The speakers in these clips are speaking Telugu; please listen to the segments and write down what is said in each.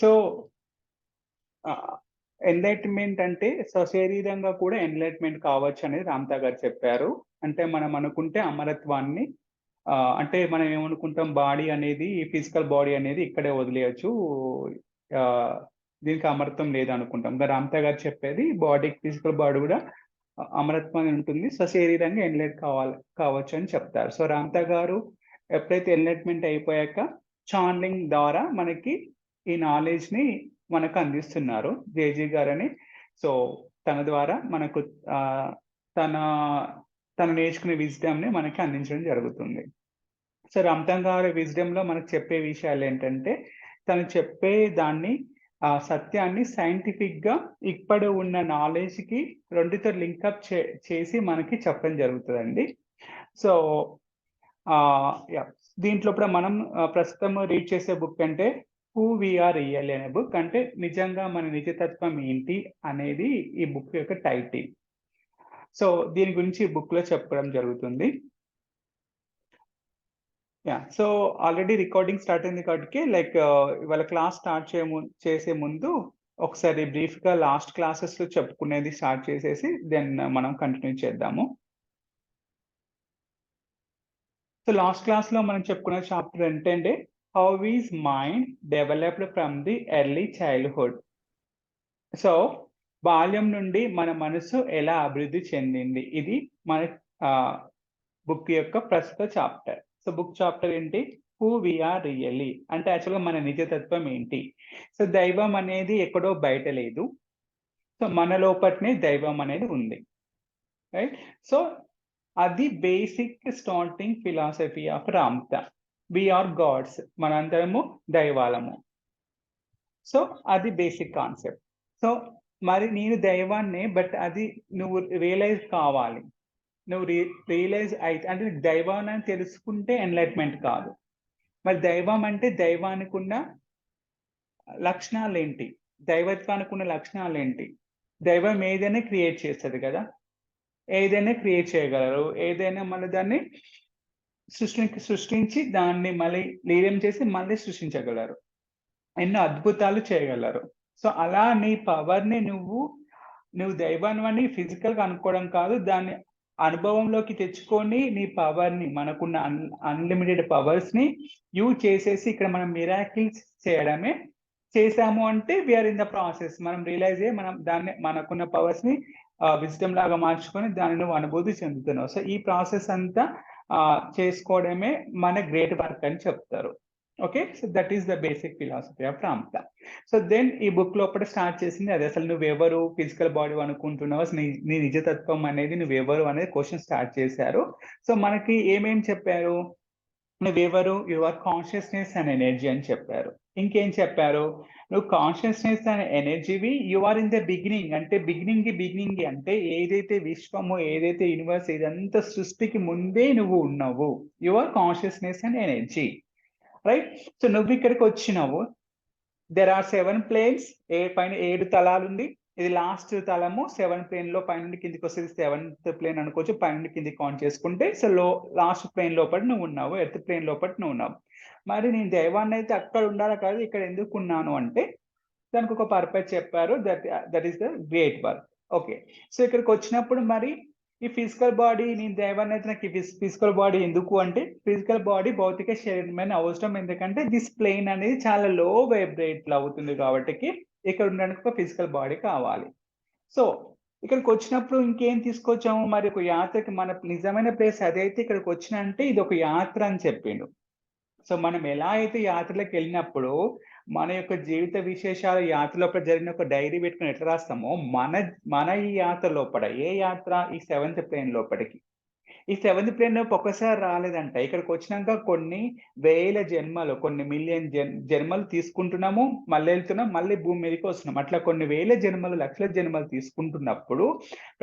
సో ఎన్లైట్మెంట్ అంటే సశరీరంగా కూడా ఎన్లైట్మెంట్ కావచ్చు అనేది రామ్తా గారు చెప్పారు. అంటే మనం అనుకుంటే అమరత్వాన్ని అంటే మనం ఏమనుకుంటాం, బాడీ అనేది, ఫిజికల్ బాడీ అనేది ఇక్కడే వదిలేయచ్చు, దీనికి అమరత్వం లేదనుకుంటాం. రామ్తా గారు చెప్పేది బాడీ, ఫిజికల్ బాడీ కూడా అమరత్వం ఉంటుంది, సశరీరంగా ఎన్లైట్ కావచ్చు అని చెప్తారు. సో రామ్తా గారు ఎప్పుడైతే ఎన్లైట్మెంట్ అయిపోయాక చానలింగ్ ద్వారా మనకి ఈ నాలెడ్జ్ ని మనకు అందిస్తున్నారు జేజీ గారని. సో తన ద్వారా మనకు తన తను నేర్చుకునే విజ్డమ్ ని మనకి అందించడం జరుగుతుంది. సో రామ్తా గారి విజ్డమ్ లో మనకు చెప్పే విషయాలు ఏంటంటే, తను చెప్పే దాన్ని సత్యాన్ని సైంటిఫిక్ గా ఇప్పుడు ఉన్న నాలెడ్జ్ కి రెండితో లింకప్ చేసి మనకి చెప్పడం జరుగుతుందండి. సో దీంట్లో కూడా మనం ప్రస్తుతం రీడ్ చేసే బుక్ అంటే హూ వీఆర్ రియల్లీ అనే బుక్. అంటే నిజంగా మన నిజతత్వం ఏంటి అనేది ఈ బుక్ యొక్క టైటిల్. సో దీని గురించి ఈ బుక్ లో చెప్పడం జరుగుతుంది. సో ఆల్రెడీ రికార్డింగ్ స్టార్ట్ అయింది కాబట్టి ఇవాళ క్లాస్ స్టార్ట్ చేసే ముందు ఒకసారి బ్రీఫ్ గా లాస్ట్ క్లాసెస్ లో చెప్పుకునేది స్టార్ట్ చేసేసి దెన్ మనం కంటిన్యూ చేద్దాము. సో లాస్ట్ క్లాస్ లో మనం చెప్పుకున్న చాప్టర్ ఏంటంటే how is mind developed from the early childhood. So బాల్యం నుండి మన మనసు ఎలా అభివృద్ధి చెందింది, ఇది మన బుక్ యొక్క ప్రస్తుత చాప్టర్. సో బుక్ చాప్టర్ ఏంటి, హూ వీఆర్ రియల్లీ అంటే యాక్చువల్గా మన నిజతత్వం ఏంటి. సో దైవం అనేది ఎక్కడో బయట లేదు, సో మన లోపట్నే దైవం అనేది ఉంది, రైట్. సో అది basic starting philosophy of Ramtha. We are gods, మనందరము దైవాలము. సో అది బేసిక్ కాన్సెప్ట్. సో మరి నేను దైవాన్నే, బట్ అది నువ్వు రియలైజ్ కావాలి. నువ్వు రియలైజ్ అయితే అంటే దైవాన్ని తెలుసుకుంటే ఎన్లైట్మెంట్ కాదు. మరి దైవం అంటే దైవానికి ఉన్న లక్షణాలు ఏంటి, దైవత్వానికి ఉన్న లక్షణాలు ఏంటి? దైవం ఏదైనా క్రియేట్ చేస్తుంది కదా, ఏదైనా క్రియేట్ చేయగలరు, ఏదైనా మళ్ళీ దాన్ని సృష్టించి దాన్ని మళ్ళీ లీలం చేసి మళ్ళీ సృష్టించగలరు, ఎన్నో అద్భుతాలు చేయగలరు. సో అలా నీ పవర్ని నువ్వు దైవాన్ని ఫిజికల్గా అనుకోవడం కాదు, దాన్ని అనుభవంలోకి తెచ్చుకొని నీ పవర్ని, మనకున్న అన్లిమిటెడ్ పవర్స్ ని యూజ్ చేసేసి ఇక్కడ మనం మిరాకిల్స్ చేయడమే. చేసాము అంటే వీఆర్ ఇన్ ద ప్రాసెస్. మనం రియలైజ్ అయ్యి మనం దాన్ని, మనకున్న పవర్స్ ని విజ్డమ్ లాగా మార్చుకొని దాన్ని నువ్వు అనుభూతి చెందుతున్నావు. సో ఈ ప్రాసెస్ అంతా చేసుకోవడమే మన గ్రేట్ వర్క్ అని చెప్తారు. Okay, so that is the basic philosophy of Ramtha. So then ఈ బుక్ లోపల స్టార్ట్ చేసింది అది, అసలు నువ్వెవరు, ఫిజికల్ బాడీ అనుకుంటున్నావు, నీ నిజతత్వం అనేది నువ్వెవరు అనేది క్వశ్చన్ స్టార్ట్ చేశారు. సో మనకి ఏమేం చెప్పారు, నువ్వెవరు, యువర్ కాన్షియస్నెస్ అండ్ ఎనర్జీ అని చెప్పారు. ఇంకేం చెప్పారు, నువ్వు కాన్షియస్నెస్ అండ్ ఎనర్జీవి, you are in the beginning. అంటే బిగినింగ్ అంటే ఏదైతే విశ్వము, ఏదైతే యూనివర్స్, ఇదంతా సృష్టికి ముందే నువ్వు ఉన్నావు, your consciousness and energy, right. So నువ్వు ఇక్కడికి వచ్చినావు, దెర్ ఆర్ 7 ప్లేన్స్, పైన 7 తలాలు ఉంది, ఇది లాస్ట్ తలము. 7 ప్లేన్ లో పైన కిందికి వస్తుంది 7th ప్లేన్ అనుకోవచ్చు, పైన కిందికి కౌంట్ చేసుకుంటే. సో లాస్ట్ ప్లేన్ లోపల నువ్వు ఉన్నావు, ఎర్త్ ప్లేన్ లోపల నువ్వు ఉన్నావు. మరి నేను దైవాన్ని అయితే అక్కడ ఉండాలి కాదు, ఇక్కడ ఎందుకు ఉన్నాను అంటే దానికి ఒక పర్పస్ చెప్పారు, that is the great work. Okay, so ఇక్కడికి వచ్చినప్పుడు మరి ఈ ఫిజికల్ బాడీ, నేను దైవాన్ని అయితే నాకు ఫిజికల్ బాడీ ఎందుకు అంటే, ఫిజికల్ బాడీ భౌతిక శరీరమైన అవసరం. ఎందుకంటే దిస్ ప్లేన్ అనేది చాలా లో వైబ్రేట్ అవుతుంది కాబట్టి ఇక్కడ ఉండడానికి ఒక ఫిజికల్ బాడీ కావాలి. సో ఇక్కడికి వచ్చినప్పుడు ఇంకేం తీసుకొచ్చాము, మరి ఒక యాత్రకి, మన నిజమైన ప్లేస్ అదైతే ఇక్కడికి వచ్చిన అంటే ఇది ఒక యాత్ర అని చెప్పిండు. సో మనం ఎలా అయితే యాత్రలకు వెళ్ళినప్పుడు మన యొక్క జీవిత విశేషాలు యాత్ర లోపల జరిగిన ఒక డైరీ పెట్టుకుని ఎట్లా రాస్తామో, మన ఈ యాత్ర లోపల, ఏ యాత్ర, ఈ 7th ప్లేన్ లోపలికి. ఈ 7th ప్లేన్ లోపు ఒక్కసారి రాలేదంట, ఇక్కడికి వచ్చినాక కొన్ని వేల జన్మలు, కొన్ని మిలియన్ జన్మలు తీసుకుంటున్నాము, మళ్ళీ వెళ్తున్నాం, మళ్ళీ భూమి మీదకి వస్తున్నాం. అట్లా కొన్ని వేల జన్మలు, లక్షల జన్మలు తీసుకుంటున్నప్పుడు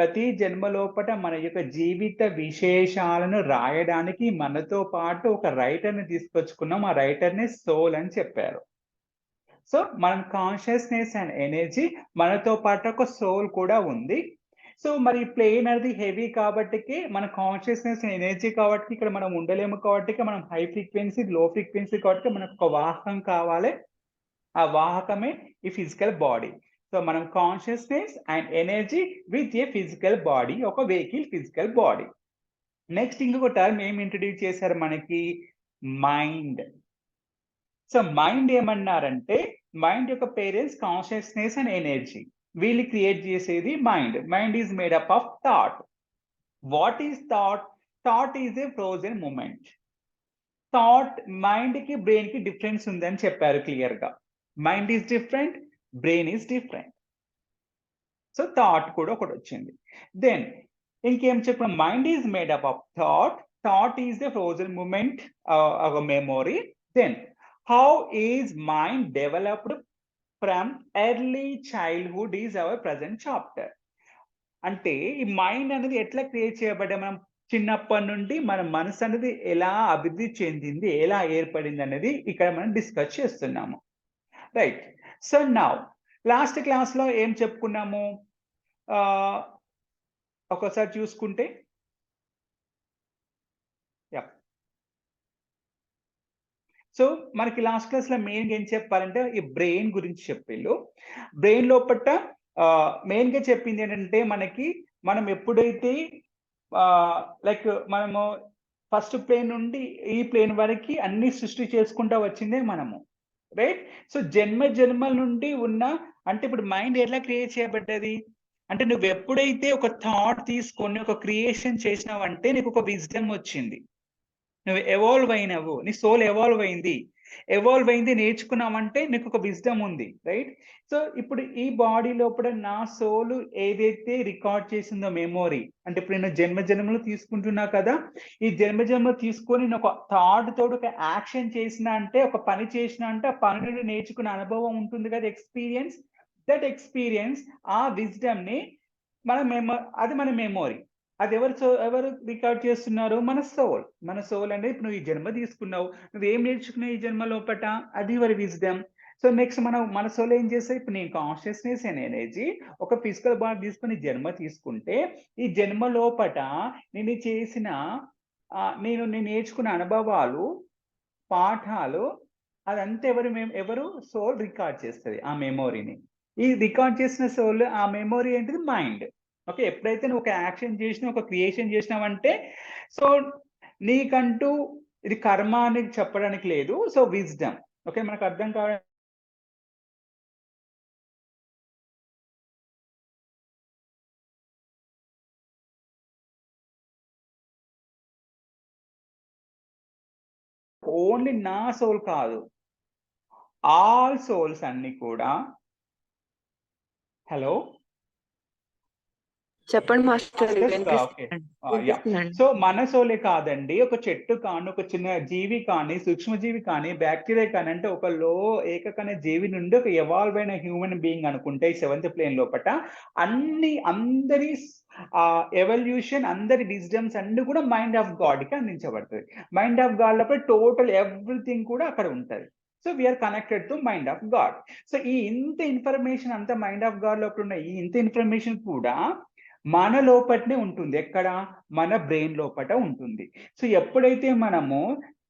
ప్రతి జన్మ లోపల మన యొక్క జీవిత విశేషాలను రాయడానికి మనతో పాటు ఒక రైటర్ని తీసుకొచ్చుకున్నాం. ఆ రైటర్ని సోల్ అని చెప్పారు. సో మనం కాన్షియస్నెస్ అండ్ ఎనర్జీ, మనతో పాటు ఒక సోల్ కూడా ఉంది. సో మరి ప్లేన్ అనేది హెవీ కాబట్టి, మన కాన్షియస్నెస్ ఎనర్జీ కాబట్టి ఇక్కడ మనం ఉండలేము, కాబట్టి మనం హై ఫ్రీక్వెన్సీ, లో ఫ్రీక్వెన్సీ కాబట్టి మనకు ఒక వాహనం కావాలి. ఆ వాహకమే ఈ ఫిజికల్ బాడీ. సో మనం consciousness and energy with a physical body, ఒక వెహికల్ ఫిజికల్ బాడీ. నెక్స్ట్ ఇంకొక టర్మ్ ఏం ఇంట్రడ్యూస్ చేశారు మనకి, మైండ్. సో మైండ్ ఏమన్నారంటే, మైండ్ యొక్క పేరెంట్స్ కాన్షియస్నెస్ అండ్ ఎనర్జీ. వీళ్ళు క్రియేట్ చేసేది mind. Mind is made up of thought. What is thought? Thought is a frozen moment. Thought, mind కి బ్రెయిన్ కి డిఫరెన్స్ ఉందని చెప్పారు క్లియర్ గా. Mind is different, brain is different. So thought కూడా ఒకటి వచ్చింది. దెన్ ఇంకేం చెప్పాం, mind is made up of thought. Thought is the frozen moment, ఒక memory. Then how is mind developed from early childhood is our present chapter. అంటే ఈ మైండ్ అనేది ఎట్లా క్రియేట్ చేయబడ్డా, మనం చిన్నప్పటి నుండి మన మనసు అనేది ఎలా అభివృద్ధి చెందింది, ఎలా ఏర్పడింది అనేది ఇక్కడ మనం డిస్కస్ చేస్తున్నాము. Right. So now last class లో ఏం చెప్పుకున్నాము, ఒకసారి చూసుకుంటే, సో మనకి లాస్ట్ క్లాస్ లో మెయిన్ గా ఏం చెప్పాలంటే ఈ బ్రెయిన్ గురించి చెప్పిళ్ళు. బ్రెయిన్ లోపల మెయిన్ గా చెప్పింది ఏంటంటే, మనం ఎప్పుడైతే లైక్ మనము ఫస్ట్ ప్లేన్ నుండి ఈ ప్లేన్ వరకు అన్ని సృష్టి చేసుకుంటా వచ్చిందే మనము. రైట్. సో జన్మ జన్మల నుండి ఉన్న, అంటే ఇప్పుడు మైండ్ ఎట్లా క్రియేట్ చేయబడ్డది అంటే, నువ్వు ఎప్పుడైతే ఒక థాట్ తీసుకొని ఒక క్రియేషన్ చేసినావంటే నీకు ఒక విజ్డమ్ వచ్చింది, నువ్వు ఎవాల్వ్ అయినావు, నీ సోల్ ఎవాల్వ్ అయింది, నేర్చుకున్నావంటే నీకు ఒక విజ్డమ్ ఉంది. రైట్. సో ఇప్పుడు ఈ బాడీ లోపల నా సోల్ ఏదైతే రికార్డ్ చేసిందో మెమొరీ, అంటే ఇప్పుడు నేను జన్మ జన్మలు తీసుకుంటున్నా కదా, ఈ జన్మ జన్మలు తీసుకొని నేను ఒక థాట్ తోటి ఒక యాక్షన్ చేసిన అంటే, ఒక పని చేసిన అంటే, ఆ పని నుండి నేర్చుకున్న అనుభవం ఉంటుంది కదా, ఎక్స్పీరియన్స్. దట్ ఎక్స్పీరియన్స్, ఆ విజ్డమ్ ని అది మన మెమొరీ. అది ఎవరు రికార్డ్ చేస్తున్నారు? మన సోల్ అంటే, ఇప్పుడు నువ్వు ఈ జన్మ తీసుకున్నావు, నువ్వేం నేర్చుకున్నావు ఈ జన్మ లోపట, అది యువర్ విజ్డమ్. సో నెక్స్ట్ మన సోల్ ఏం చేస్తాయి, ఇప్పుడు నేను కాన్షియస్నెస్ అండ్ ఎనర్జీ ఒక ఫిజికల్ బాడీ తీసుకొని జన్మ తీసుకుంటే, ఈ జన్మ లోపట నేను చేసిన నేను నేర్చుకున్న అనుభవాలు, పాఠాలు, అదంతా ఎవరు సోల్ రికార్డ్ చేస్తుంది ఆ మెమొరీని. ఈ రికార్డ్ చేసిన సోల్, ఆ మెమొరీ ఏంటిది? మైండ్. ఓకే. ఎప్పుడైతే నువ్వు ఒక యాక్షన్ చేసినా, ఒక క్రియేషన్ చేసినావంటే, సో నీకంటూ ఇది కర్మ అని చెప్పడానికి లేదు. So wisdom. ఓకే. మనకు అర్థం కావడం ఓన్లీ నా సోల్ కాదు, ఆల్ సోల్స్ అన్ని కూడా. హలో, చెప్పండి మాస్టర్. ఓకే. సో మన సోలే కాదండి, ఒక చెట్టు కానీ, ఒక చిన్న జీవి కానీ, సూక్ష్మజీవి కానీ, బ్యాక్టీరియా కానీ, అంటే ఒక ఏకకణ జీవి నుండి ఒక ఎవాల్వ్ అయిన హ్యూమన్ బీయింగ్ అనుకుంటే ఈ 7th ప్లేన్ లోపట అందరి ఎవల్యూషన్, అందరి విజ్డమ్స్ అన్ని కూడా మైండ్ ఆఫ్ గాడ్ కి అందించబడుతుంది. మైండ్ ఆఫ్ గాడ్ లోపల టోటల్ ఎవ్రీథింగ్ కూడా అక్కడ ఉంటది. So we are connected to mind of god. So ఈ ఇంత ఇన్ఫర్మేషన్ అంతా మైండ్ ఆఫ్ గాడ్ లోపల ఉన్న ఈ ఇంత ఇన్ఫర్మేషన్ కూడా మన లోపటనే ఉంటుంది. ఎక్కడ? మన బ్రెయిన్ లోపట ఉంటుంది. సో ఎప్పుడైతే మనము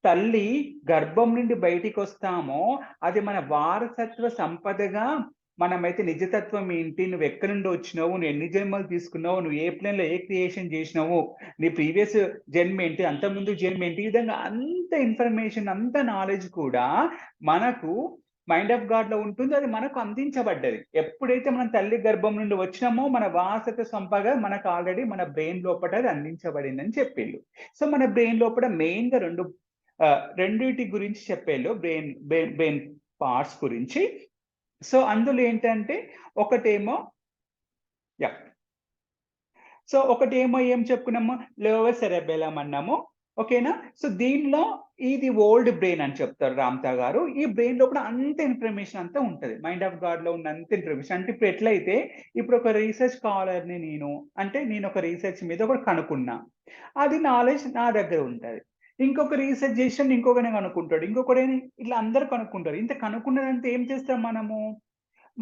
తల్లి గర్భం నుండి బయటికి వస్తామో, అది మన వారసత్వ సంపదగా మనమైతే నిజతత్వం ఏంటి, నువ్వు ఎక్కడి నుండి వచ్చినావు, నువ్వు ఎన్ని జన్మలు తీసుకున్నావు, నువ్వు ఏ ప్లేన్ లో ఏ క్రియేషన్ చేసినావు, నీ ప్రీవియస్ జన్మ ఏంటి, అంతకుముందు జన్మ ఏంటి, ఈ విధంగా అంత ఇన్ఫర్మేషన్, అంత నాలెడ్జ్ కూడా మనకు మైండ్ ఆఫ్ గాడ్ లో ఉంటుంది. అది మనకు అందించబడ్డది. ఎప్పుడైతే మనం తల్లి గర్భం నుండి వచ్చినామో, మన వారసత్వ సంపద మనకు ఆల్రెడీ మన బ్రెయిన్ లోపల అది అందించబడింది అని చెప్పేళ్ళు. సో మన బ్రెయిన్ లోపల మెయిన్ గా రెండిటి గురించి చెప్పేళ్ళు, బ్రెయిన్ పార్ట్స్ గురించి. సో అందులో ఏంటంటే ఒకటేమో ఒకటేమో ఏం చెప్పుకున్నాము, లోవర్ సెరెబెలం అన్నాము. ఓకేనా. సో దీనిలో ఇది ఓల్డ్ బ్రెయిన్ అని చెప్తారు రామ్తా గారు. ఈ బ్రెయిన్ లోపల అంత ఇన్ఫర్మేషన్ అంతా ఉంటది, మైండ్ ఆఫ్ గాడ్ లో ఉన్న అంత ఇన్ఫర్మేషన్. అంటే ఇప్పుడు ఎట్లయితే, ఇప్పుడు ఒక రీసెర్చ్ స్కాలర్ని నేను ఒక రీసెర్చ్ మీద ఒకటి కనుక్కున్నా, అది నాలెడ్జ్ నా దగ్గర ఉంటది. ఇంకొక రీసెర్చ్ చేసిన ఇంకొకనే కనుక్కుంటాడు, ఇంకొకడేని, ఇట్లా అందరు కనుక్కుంటారు. ఇంత కనుక్కున్నదంతా ఏం చేస్తాం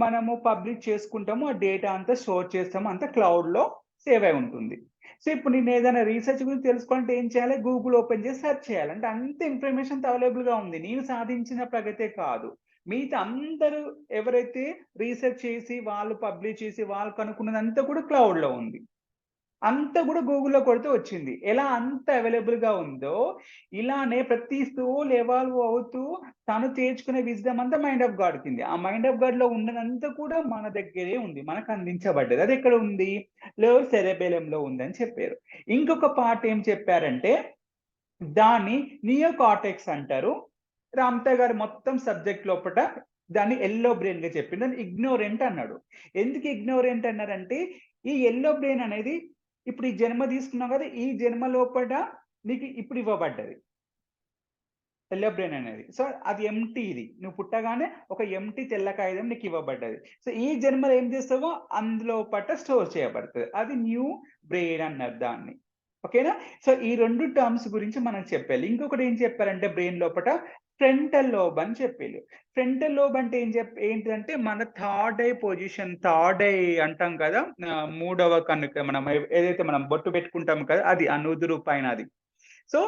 మనము పబ్లిష్ చేసుకుంటాము, ఆ డేటా అంతా స్టోర్ చేస్తాము, అంతా క్లౌడ్ లో సేవ్ అయి ఉంటుంది. సో ఇప్పుడు నేను ఏదైనా రీసెర్చ్ గురించి తెలుసుకోవాలంటే ఏం చేయాలి? గూగుల్ ఓపెన్ చేసి సెర్చ్ చేయాలి. అంటే అంత ఇన్ఫర్మేషన్ అవైలబుల్ గా ఉంది. నేను సాధించిన ప్రగతే కాదు, మిగతా అందరూ ఎవరైతే రీసెర్చ్ చేసి, వాళ్ళు పబ్లిష్ చేసి, వాళ్ళు కనుక్కున్నదంతా కూడా క్లౌడ్‌లో ఉంది. అంతా కూడా గూగుల్‌లో కొడితే వచ్చింది. ఎలా అంత అవైలబుల్‌గా ఉందో, ఇలానే ప్రతి సోల్ ఎవాల్వ్ అవుతూ తను చేర్చుకునే విజ్డమ్ అంతా మైండ్ ఆఫ్ గాడ్ కిందే. ఆ మైండ్ ఆఫ్ గాడ్‌లో ఉన్నదంతా కూడా మన దగ్గరే ఉంది. మనకు అందించబడ్డది. అదెక్కడ ఉంది? లోవర్ సెరెబెలంలో ఉందని చెప్పారు. ఇంకొక పార్ట్ ఏం చెప్పారంటే, దాన్ని నియో కార్టెక్స్ అంటారు. రామ్‌తా గారు మొత్తం సబ్జెక్ట్ లోపట దాన్ని యెల్లో బ్రెయిన్‌గా చెప్పిండు. దాన్ని ఇగ్నోరెంట్ అన్నాడు. ఎందుకు ఇగ్నోరెంట్ అన్నారంటే, ఈ యెల్లో బ్రెయిన్ అనేది ఇప్పుడు ఈ జన్మ తీసుకున్నావు కదా! ఈ జన్మ లోపట నీకు ఇప్పుడు ఇవ్వబడ్డది. యెల్లో బ్రెయిన్ అనేది. సో, అది ఎంప్టీది. నువ్వు పుట్టగానే ఒక ఎంప్టీ తెల్ల కాగితం నీకు ఇవ్వబడ్డది. సో, ఈ జన్మలో ఏం చేస్తావో అందులోపట స్టోర్ చేయబడతది. అది న్యూ బ్రెయిన్ అన్నారు దాన్ని. ఓకేనా? సో, ఈ 2 టర్మ్స్ గురించి మనం చెప్పాలి. ఇంకొకటి ఏం చెప్పారంటే బ్రెయిన్ లోపట ఫ్రంటల్ లోబ్ అని చెప్పిర్రు. ఫ్రంటల్ లోబ్ అంటే ఏంటిదంటే మన third I position, third I అంటాం కదా! మూడవ కన్నుకి మనం ఏదైతే మనం బొట్టు పెట్టుకుంటాం కదా! అది ఆ నుదురు పైన అది. సో,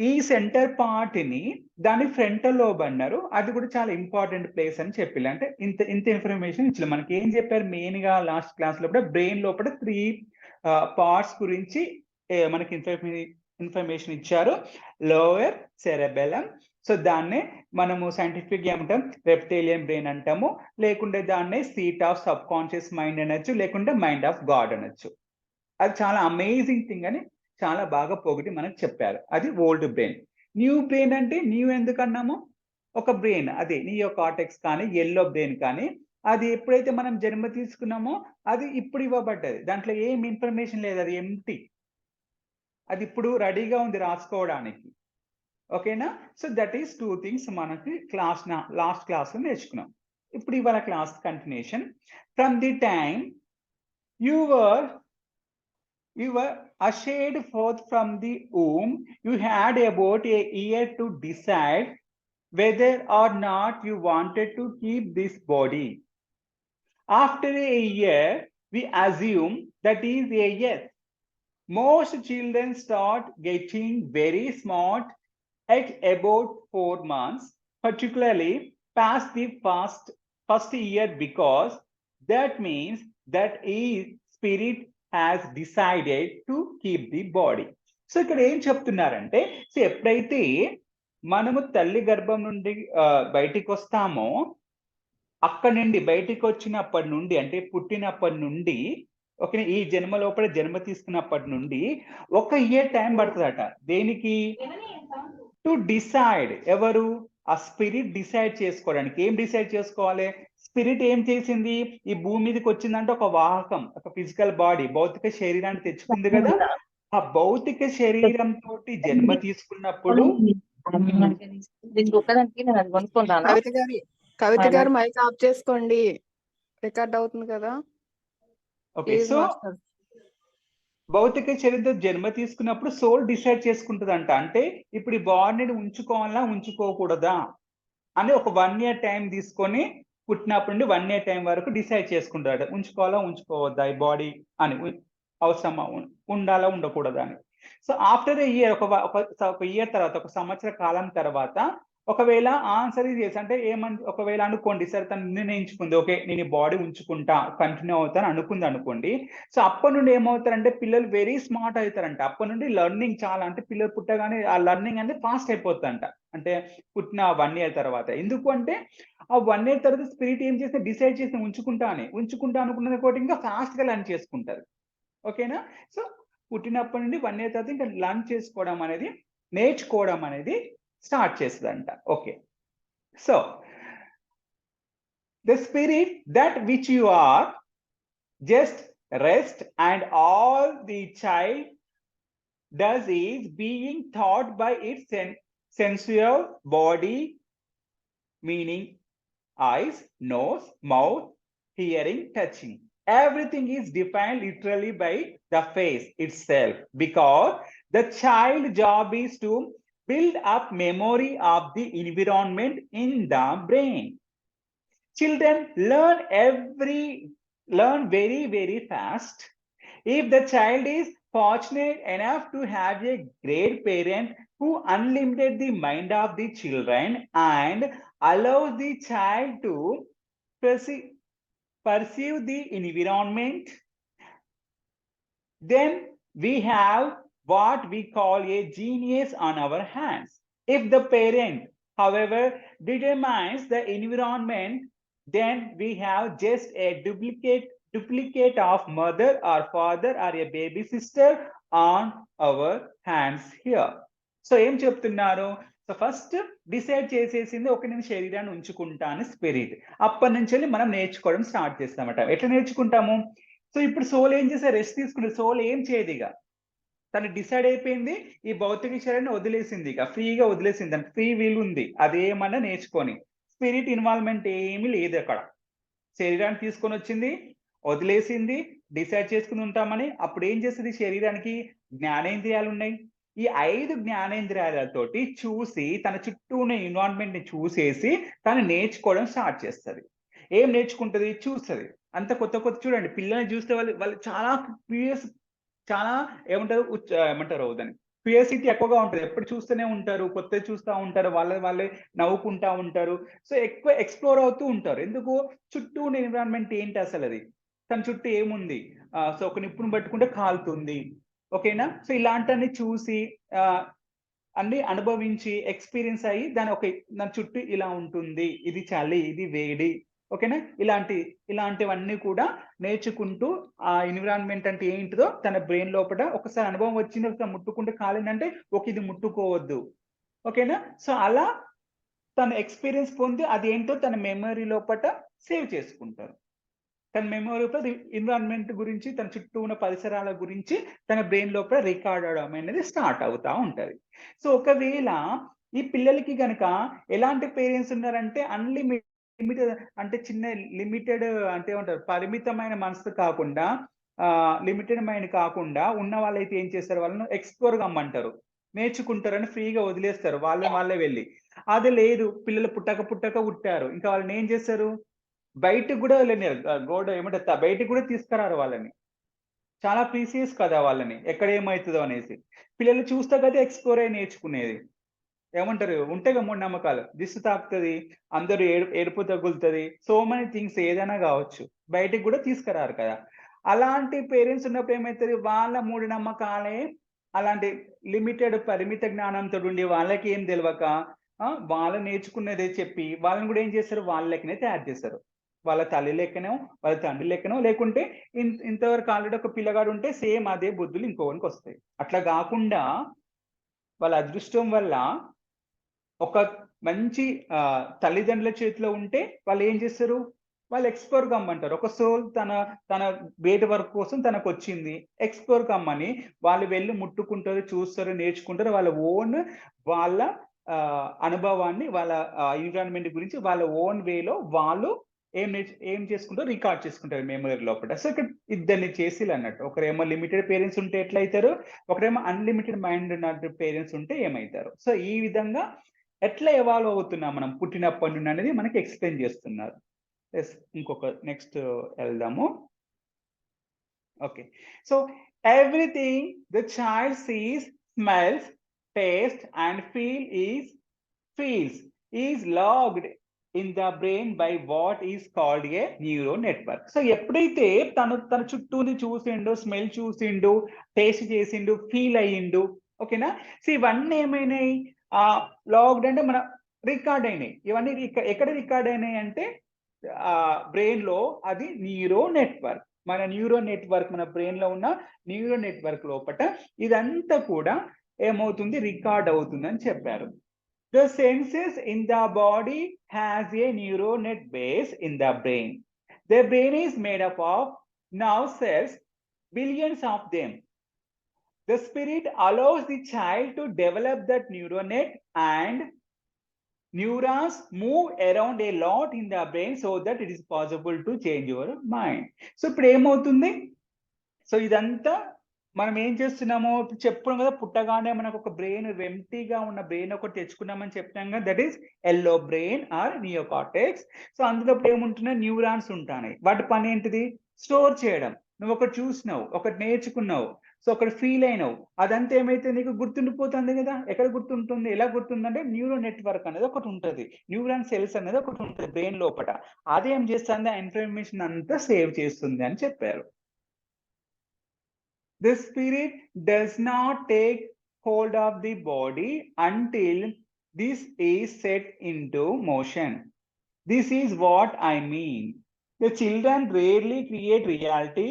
ఈ సెంటర్ పార్ట్‌ని దాన్ని ఫ్రంటల్ లోబ్ అన్నారు. అది కూడా చాలా ఇంపార్టెంట్ ప్లేస్ అని చెప్పిల్లు. అంటే ఇంత ఇంత ఇన్ఫర్మేషన్ ఇచ్చిల్లు. మనకేం చెప్పారు మెయిన్‌గా లాస్ట్ క్లాస్ లోపల బ్రెయిన్ లోపల 3 పార్ట్స్ గురించి మనకి ఇన్ఫర్మేషన్ ఇచ్చారు. Lower cerebellum. సో, దాన్నే మనము సైంటిఫిక్‌గా ఏమంటాం రెప్టేలియన్ బ్రెయిన్ అంటాము. లేకుంటే దాన్నే సీట్ ఆఫ్ సబ్‌కాన్షియస్ మైండ్ అనొచ్చు. లేకుంటే మైండ్ ఆఫ్ గాడ్ అనొచ్చు. అది చాలా అమేజింగ్ థింగ్ అని చాలా బాగా పొగిడి మనకు చెప్పారు. అది ఓల్డ్ బ్రెయిన్. న్యూ బ్రెయిన్ అంటే న్యూ ఎందుకన్నాము? ఒక బ్రెయిన్ అదే నియో కార్టెక్స్ కానీ, యెల్లో బ్రెయిన్ కానీ, అది ఎప్పుడైతే మనం జన్మ తీసుకున్నామో అది ఇప్పుడు ఇవ్వబడ్డది. దాంట్లో ఏం ఇన్ఫర్మేషన్ లేదు. అది ఎంప్టీ. అది ఇప్పుడు రెడీగా ఉంది రాసుకోవడానికి. ఓకేనా? సో, దట్ ఈస్ 2 థింగ్స్ మనకి లాస్ట్ క్లాస్‌లో నేర్చుకున్నాం. ఇప్పుడు ఇవాళ class continuation. From the time you were You were ushered forth from the womb. You had about a year to decide whether or not you wanted to keep this body. After a year, we assume that is a yes. Most children start getting very smart at about 4 months, particularly past the first year, because that means that his spirit has decided to keep the body. So ఇక్కడ ఏం చెప్తున్నారంటే, సో ఎప్పుడైతే మనము తల్లి గర్భం నుండి బయటికి వస్తామో, అక్కడి నుండి బయటికొచ్చినప్పటి నుండి అంటే పుట్టినప్పటి నుండి ఓకే. ఈ జన్మ లోపల జన్మ తీసుకున్నప్పటి నుండి ఒక ఇయర్ టైం పడతదట. దేనికి? To decide. ఎవరు? ఆ స్పిరిట్ డిసైడ్ చేసుకోవడానికి. ఏం డిసైడ్ చేసుకోవాలి? స్పిరిట్ ఏం చేసింది? ఈ భూమి మీదకొచ్చిందంటే ఒక వాహకం, ఒక ఫిజికల్ బాడీ, భౌతిక శరీరాన్ని తెచ్చుకుంది కదా! ఆ భౌతిక శరీరం తోటి జన్మ తీసుకున్నప్పుడు కవిత గారు మైక్ ఆఫ్ చేసుకోండి. రికార్డ్ అవుతుంది కదా. ఓకే. సో, భౌతిక శరీరంతో జన్మ తీసుకున్నప్పుడు సోల్ డిసైడ్ చేసుకుంటదంట. అంటే ఇప్పుడు ఈ బాడీని ఉంచుకోవాలా? ఉంచుకోకూడదా? అని ఒక 1 ఇయర్ టైం తీసుకొని పుట్టినప్పటి నుండి 1 ఇయర్ టైం వరకు డిసైడ్ చేసుకుంటాడట. ఉంచుకోవాలా? ఉంచుకోవద్దా? ఈ బాడీ అని. అవసరమా? ఉండాలా? ఉండకూడదా అని. సో, ఆఫ్టర్ ఎ ఇయర్ ఒక ఇయర్ తర్వాత, ఒక సంవత్సర కాలం తర్వాత ఒకవేళ ఆన్సర్ ఈస్ యెస్ అంటే ఒకవేళ అనుకోండి సరే తను నిర్ణయించుకుంది. ఓకే. నేను ఈ బాడీ ఉంచుకుంటా, కంటిన్యూ అవుతాను అనుకుందనుకోండి. సో, అప్పటి నుండి ఏమవుతారంటే పిల్లలు వెరీ స్మార్ట్ అయితారంట. అప్పటి నుండి లెర్నింగ్ చాలా అంటే పిల్లలు పుట్టగానే ఆ లెర్నింగ్ అనేది ఫాస్ట్ అయిపోతదంట. అంటే పుట్టిన 1 ఇయర్ తర్వాత. ఎందుకు అంటే ఆ 1 ఇయర్ తర్వాత స్పిరిట్ ఏం చేస్తే డిసైడ్ చేసి ఉంచుకుంటా అని. ఉంచుకుంటా అనుకున్నది ఒకటి ఇంకా ఫాస్ట్‌గా లెర్న్ చేసుకుంటది. ఓకేనా? సో, పుట్టినప్పటి నుండి 1 ఇయర్ తర్వాత ఇంకా లెర్న్ చేసుకోవడం అనేది, నేర్చుకోవడం అనేది స్టార్ట్ చేస్తదంట. Okay. So, the spirit that which you are just rest, and all the child does is being taught by its sensual body, meaning eyes, nose, mouth, hearing, touching. Everything is defined literally by the face itself, because the child job is to build up memory of the environment in the brain. Children learn very, very fast. If the child is fortunate enough to have a great parent who unlimited the mind of the children and allows the child to perceive the environment. Then we have what we call a genius on our hands. If the parent, however, determines the environment, then we have just a duplicate of mother or father or a baby sister on our hands here. So ఏం చెప్తున్నారు? సో ఫస్ట్ డిసైడ్ చేసేసింది, ఒక నేను శరీరాన్ని ఉంచుకుంటాను స్పిరిట్. అప్పటి నుంచి మనం నేర్చుకోవడం స్టార్ట్ చేస్తామట. ఎట్లా నేర్చుకుంటాము? సో ఇప్పుడు సోల్ ఏం చేస్తే రెస్ట్ తీసుకుంటే సోల్ ఏం చేయదు. ఇక తను డిసైడ్ అయిపోయింది, ఈ భౌతిక శరీరాన్ని వదిలేసింది, ఇక ఫ్రీగా వదిలేసింది, దానికి ఫ్రీ వీల్ ఉంది, అదేమన్నా నేర్చుకొని. స్పిరిట్ ఇన్వాల్వ్మెంట్ ఏమీ లేదు అక్కడ. శరీరాన్ని తీసుకొని వచ్చింది, వదిలేసింది, డిసైడ్ చేసుకుని ఉంటామని. అప్పుడు ఏం చేస్తుంది? శరీరానికి జ్ఞానేంద్రియాలు ఉన్నాయి. ఈ 5 జ్ఞానేంద్రియాలతోటి చూసి తన చుట్టూ ఉన్న ఎన్విరాన్మెంట్ ని చూసేసి తను నేర్చుకోవడం స్టార్ట్ చేస్తుంది. ఏం నేర్చుకుంటది? చూస్తుంది. అంత కొత్త చూడండి, పిల్లల్ని చూస్తే వాళ్ళు చాలా క్యూరియస్, చాలా ఏమంటారు దాన్ని, క్యూరియాసిటీ ఎక్కువగా ఉంటుంది. ఎప్పుడు చూస్తూనే ఉంటారు, కొత్తది చూస్తూ ఉంటారు, వాళ్ళే నవ్వుకుంటా ఉంటారు. సో ఎక్కువ ఎక్స్ప్లోర్ అవుతూ ఉంటారు. ఎందుకు? చుట్టూ ఉన్న ఎన్విరాన్మెంట్ ఏంటి అసలు, అది తన చుట్టూ ఏముంది. సో ఒక నిప్పును పట్టుకుంటే కాలుతుంది, ఓకేనా? సో ఇలాంటివన్నీ చూసి అన్ని అనుభవించి ఎక్స్పీరియన్స్ అయ్యి దాని చుట్టూ ఇలా ఉంటుంది, ఇది చలి, ఇది వేడి, ఓకేనా? ఇలాంటివన్నీ కూడా నేర్చుకుంటూ ఆ ఎన్విరాన్మెంట్ అంటే ఏంటిదో తన బ్రెయిన్ లోపల ఒకసారి అనుభవం వచ్చింది, ముట్టుకుంటే కాలిందంటే ఇది ముట్టుకోవద్దు, ఓకేనా? సో అలా తన ఎక్స్పీరియన్స్ పొంది అదేంటో తన మెమరీ లోపల సేవ్ చేసుకుంటారు. తన మెమరీ లోపల ఎన్విరాన్మెంట్ గురించి, తన చుట్టూ ఉన్న పరిసరాల గురించి తన బ్రెయిన్ లోపల రికార్డ్ అవడం అనేది స్టార్ట్ అవుతా ఉంటది. సో ఒకవేళ ఈ పిల్లలకి గనక ఎలాంటి పేరెంట్స్ ఉన్నారంటే లిమిటెడ్ అంటే చిన్న లిమిటెడ్ అంటే ఏమంటారు, పరిమితమైన మనసు కాకుండా లిమిటెడ్ మైండ్ కాకుండా ఉన్న వాళ్ళైతే ఏం చేస్తారు? వాళ్ళను ఎక్స్ప్లోర్ కమ్మంటారు, నేర్చుకుంటారని ఫ్రీగా వదిలేస్తారు వాళ్ళే వెళ్ళి. అది లేదు, పిల్లలు పుట్టక పుట్టారు, ఇంకా వాళ్ళని ఏం చేస్తారు? బయటకు కూడా బయటకు కూడా తీసుకురారు వాళ్ళని. చాలా ప్రీసియస్ కదా వాళ్ళని, ఎక్కడ ఏమవుతుందో అనేసి. పిల్లలు చూస్తే కదా ఎక్స్ప్లోర్ అయ్యి నేర్చుకునేది. ఏమంటారు? ఉంటాయిగా మూఢనమ్మకాలు, దిష్టి తాకుతుంది, అందరూ ఏడుపు తగులుతుంది, సో మెనీ థింగ్స్ ఏదైనా కావచ్చు, బయటికి కూడా తీసుకురారు కదా. అలాంటి పేరెంట్స్ ఉన్నప్పుడు ఏమవుతుంది? వాళ్ళ మూఢనమ్మకాలే అలాంటి పరిమిత జ్ఞానంతో ఉండి వాళ్ళకి ఏం తెలియక వాళ్ళు నేర్చుకున్నదే చెప్పి వాళ్ళని కూడా ఏం చేస్తారు? వాళ్ళ లెక్కనే తయారు చేస్తారు. వాళ్ళ తల్లి లెక్కనో, వాళ్ళ తండ్రి లెక్కనో, లేకుంటే ఇంతవరకు ఆల్రెడీ ఒక పిల్లగాడు ఉంటే సేమ్ అదే బుద్ధులు ఇంకోనికి వస్తాయి. అట్లా కాకుండా వాళ్ళ అదృష్టం వల్ల ఒక మంచి తల్లిదండ్రుల చేతిలో ఉంటే వాళ్ళు ఏం చేస్తారు? వాళ్ళు ఎక్స్ప్లోర్ కమ్మంటారు. ఒక సోల్ తన బయట వర్క్ కోసం తనకు వచ్చింది, ఎక్స్ప్లోర్ కమ్మని వాళ్ళు వెళ్ళి ముట్టుకుంటారు, చూస్తారు, నేర్చుకుంటారు. వాళ్ళ అనుభవాన్ని, వాళ్ళ ఎన్విరాన్మెంట్ గురించి వాళ్ళ ఓన్ వేలో వాళ్ళు ఏం చేసుకుంటారు? రికార్డ్ చేసుకుంటారు మెమరీ లోపల. సో ఇక్కడ ఇద్దరిని చేసిలు అన్నట్టు. ఒకరేమో లిమిటెడ్ పేరెంట్స్ ఉంటే ఎట్లయితారు, ఒకరేమో అన్లిమిటెడ్ మైండ్ ఉన్న పేరెంట్స్ ఉంటే ఏమవుతారు. సో ఈ విధంగా ఎట్లా ఎవాల్వ్ అవుతున్నాం మనం పుట్టినప్పటి నుండి అనేది మనకి ఎక్స్ప్లెయిన్ చేస్తున్నారు. ఇంకొక నెక్స్ట్ వెళ్దాము. Okay, so everything the child sees, smells, taste and feels is logged in the brain by what is called a neural network. So ఎప్పుడైతే తన చుట్టూని చూసిండు, స్మెల్ చూసిండు, టేస్ట్ చేసిండు, ఫీల్ అయ్యిండు, ఓకేనా? సో ఇవన్నీ ఏమైనాయి? లాగ్డ్ అంటే మన రికార్డ్ అయినాయి. ఇవన్నీ ఎక్కడ రికార్డ్ అయినాయి అంటే బ్రెయిన్ లో. అది న్యూరో నెట్వర్క్. మన బ్రెయిన్ లో ఉన్న న్యూరో నెట్వర్క్ లోపల ఇదంతా కూడా ఏమవుతుంది? రికార్డ్ అవుతుంది అని చెప్పారు. The senses in the body has a neuronet base in the brain. The brain is made up of nerve cells, billions of them. The spirit allows the child to develop that neuronet, and neurons move around a lot in the brain so that it is possible to change your mind. So ఇప్పుడు ఏమవుతుంది? సో ఇదంతా మనం ఏం చేస్తున్నామో చెప్పుకున్నాం కదా, పుట్టగానే మనకు ఒక బ్రెయిన్, ఎంటీగా ఉన్న బ్రెయిన్ ఒకటి తెచ్చుకున్నామని చెప్పినాం కదా, that is yellow brain or neocortex. So అందులో ఏముంటున్నాయి? న్యూరాన్స్ ఉంటాయి. వాటి పని ఏంటిది? స్టోర్ చేయడం. నువ్వు ఒకటి చూసినావు, ఒకటి నేర్చుకున్నావు, సో అక్కడ ఫీల్ అయినావు, అదంతా ఏమైతే నీకు గుర్తుండిపోతుంది కదా. ఎక్కడ గుర్తుంటుంది, ఎలా గుర్తుందంటే న్యూరో నెట్వర్క్ అనేది ఒకటి ఉంటుంది, న్యూరాన్ సెల్స్ అనేది ఒకటి ఉంటుంది బ్రెయిన్ లోపల. అది ఏం చేస్తుంది, ఆ ఇన్ఫర్మేషన్ అంతా సేవ్ చేస్తుంది అని చెప్పారు. The spirit does not take hold of the body until this is set into motion. This is what I mean. The children rarely create reality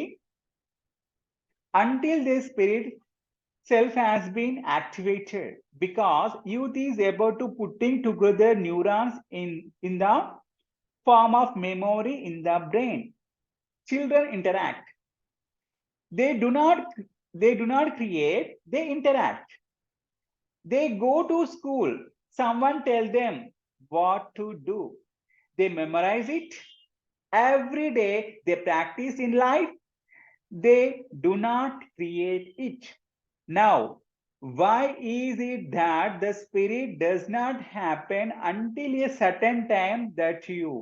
until their spirit self has been activated, because youth is about to putting together neurons in the form of memory in the brain. Children interact. They do not create, they interact. They go to school, someone tell them what to do. They memorize it. Every day they practice in life. They do not create it. Now, why is it that the spirit does not happen until a certain time that you,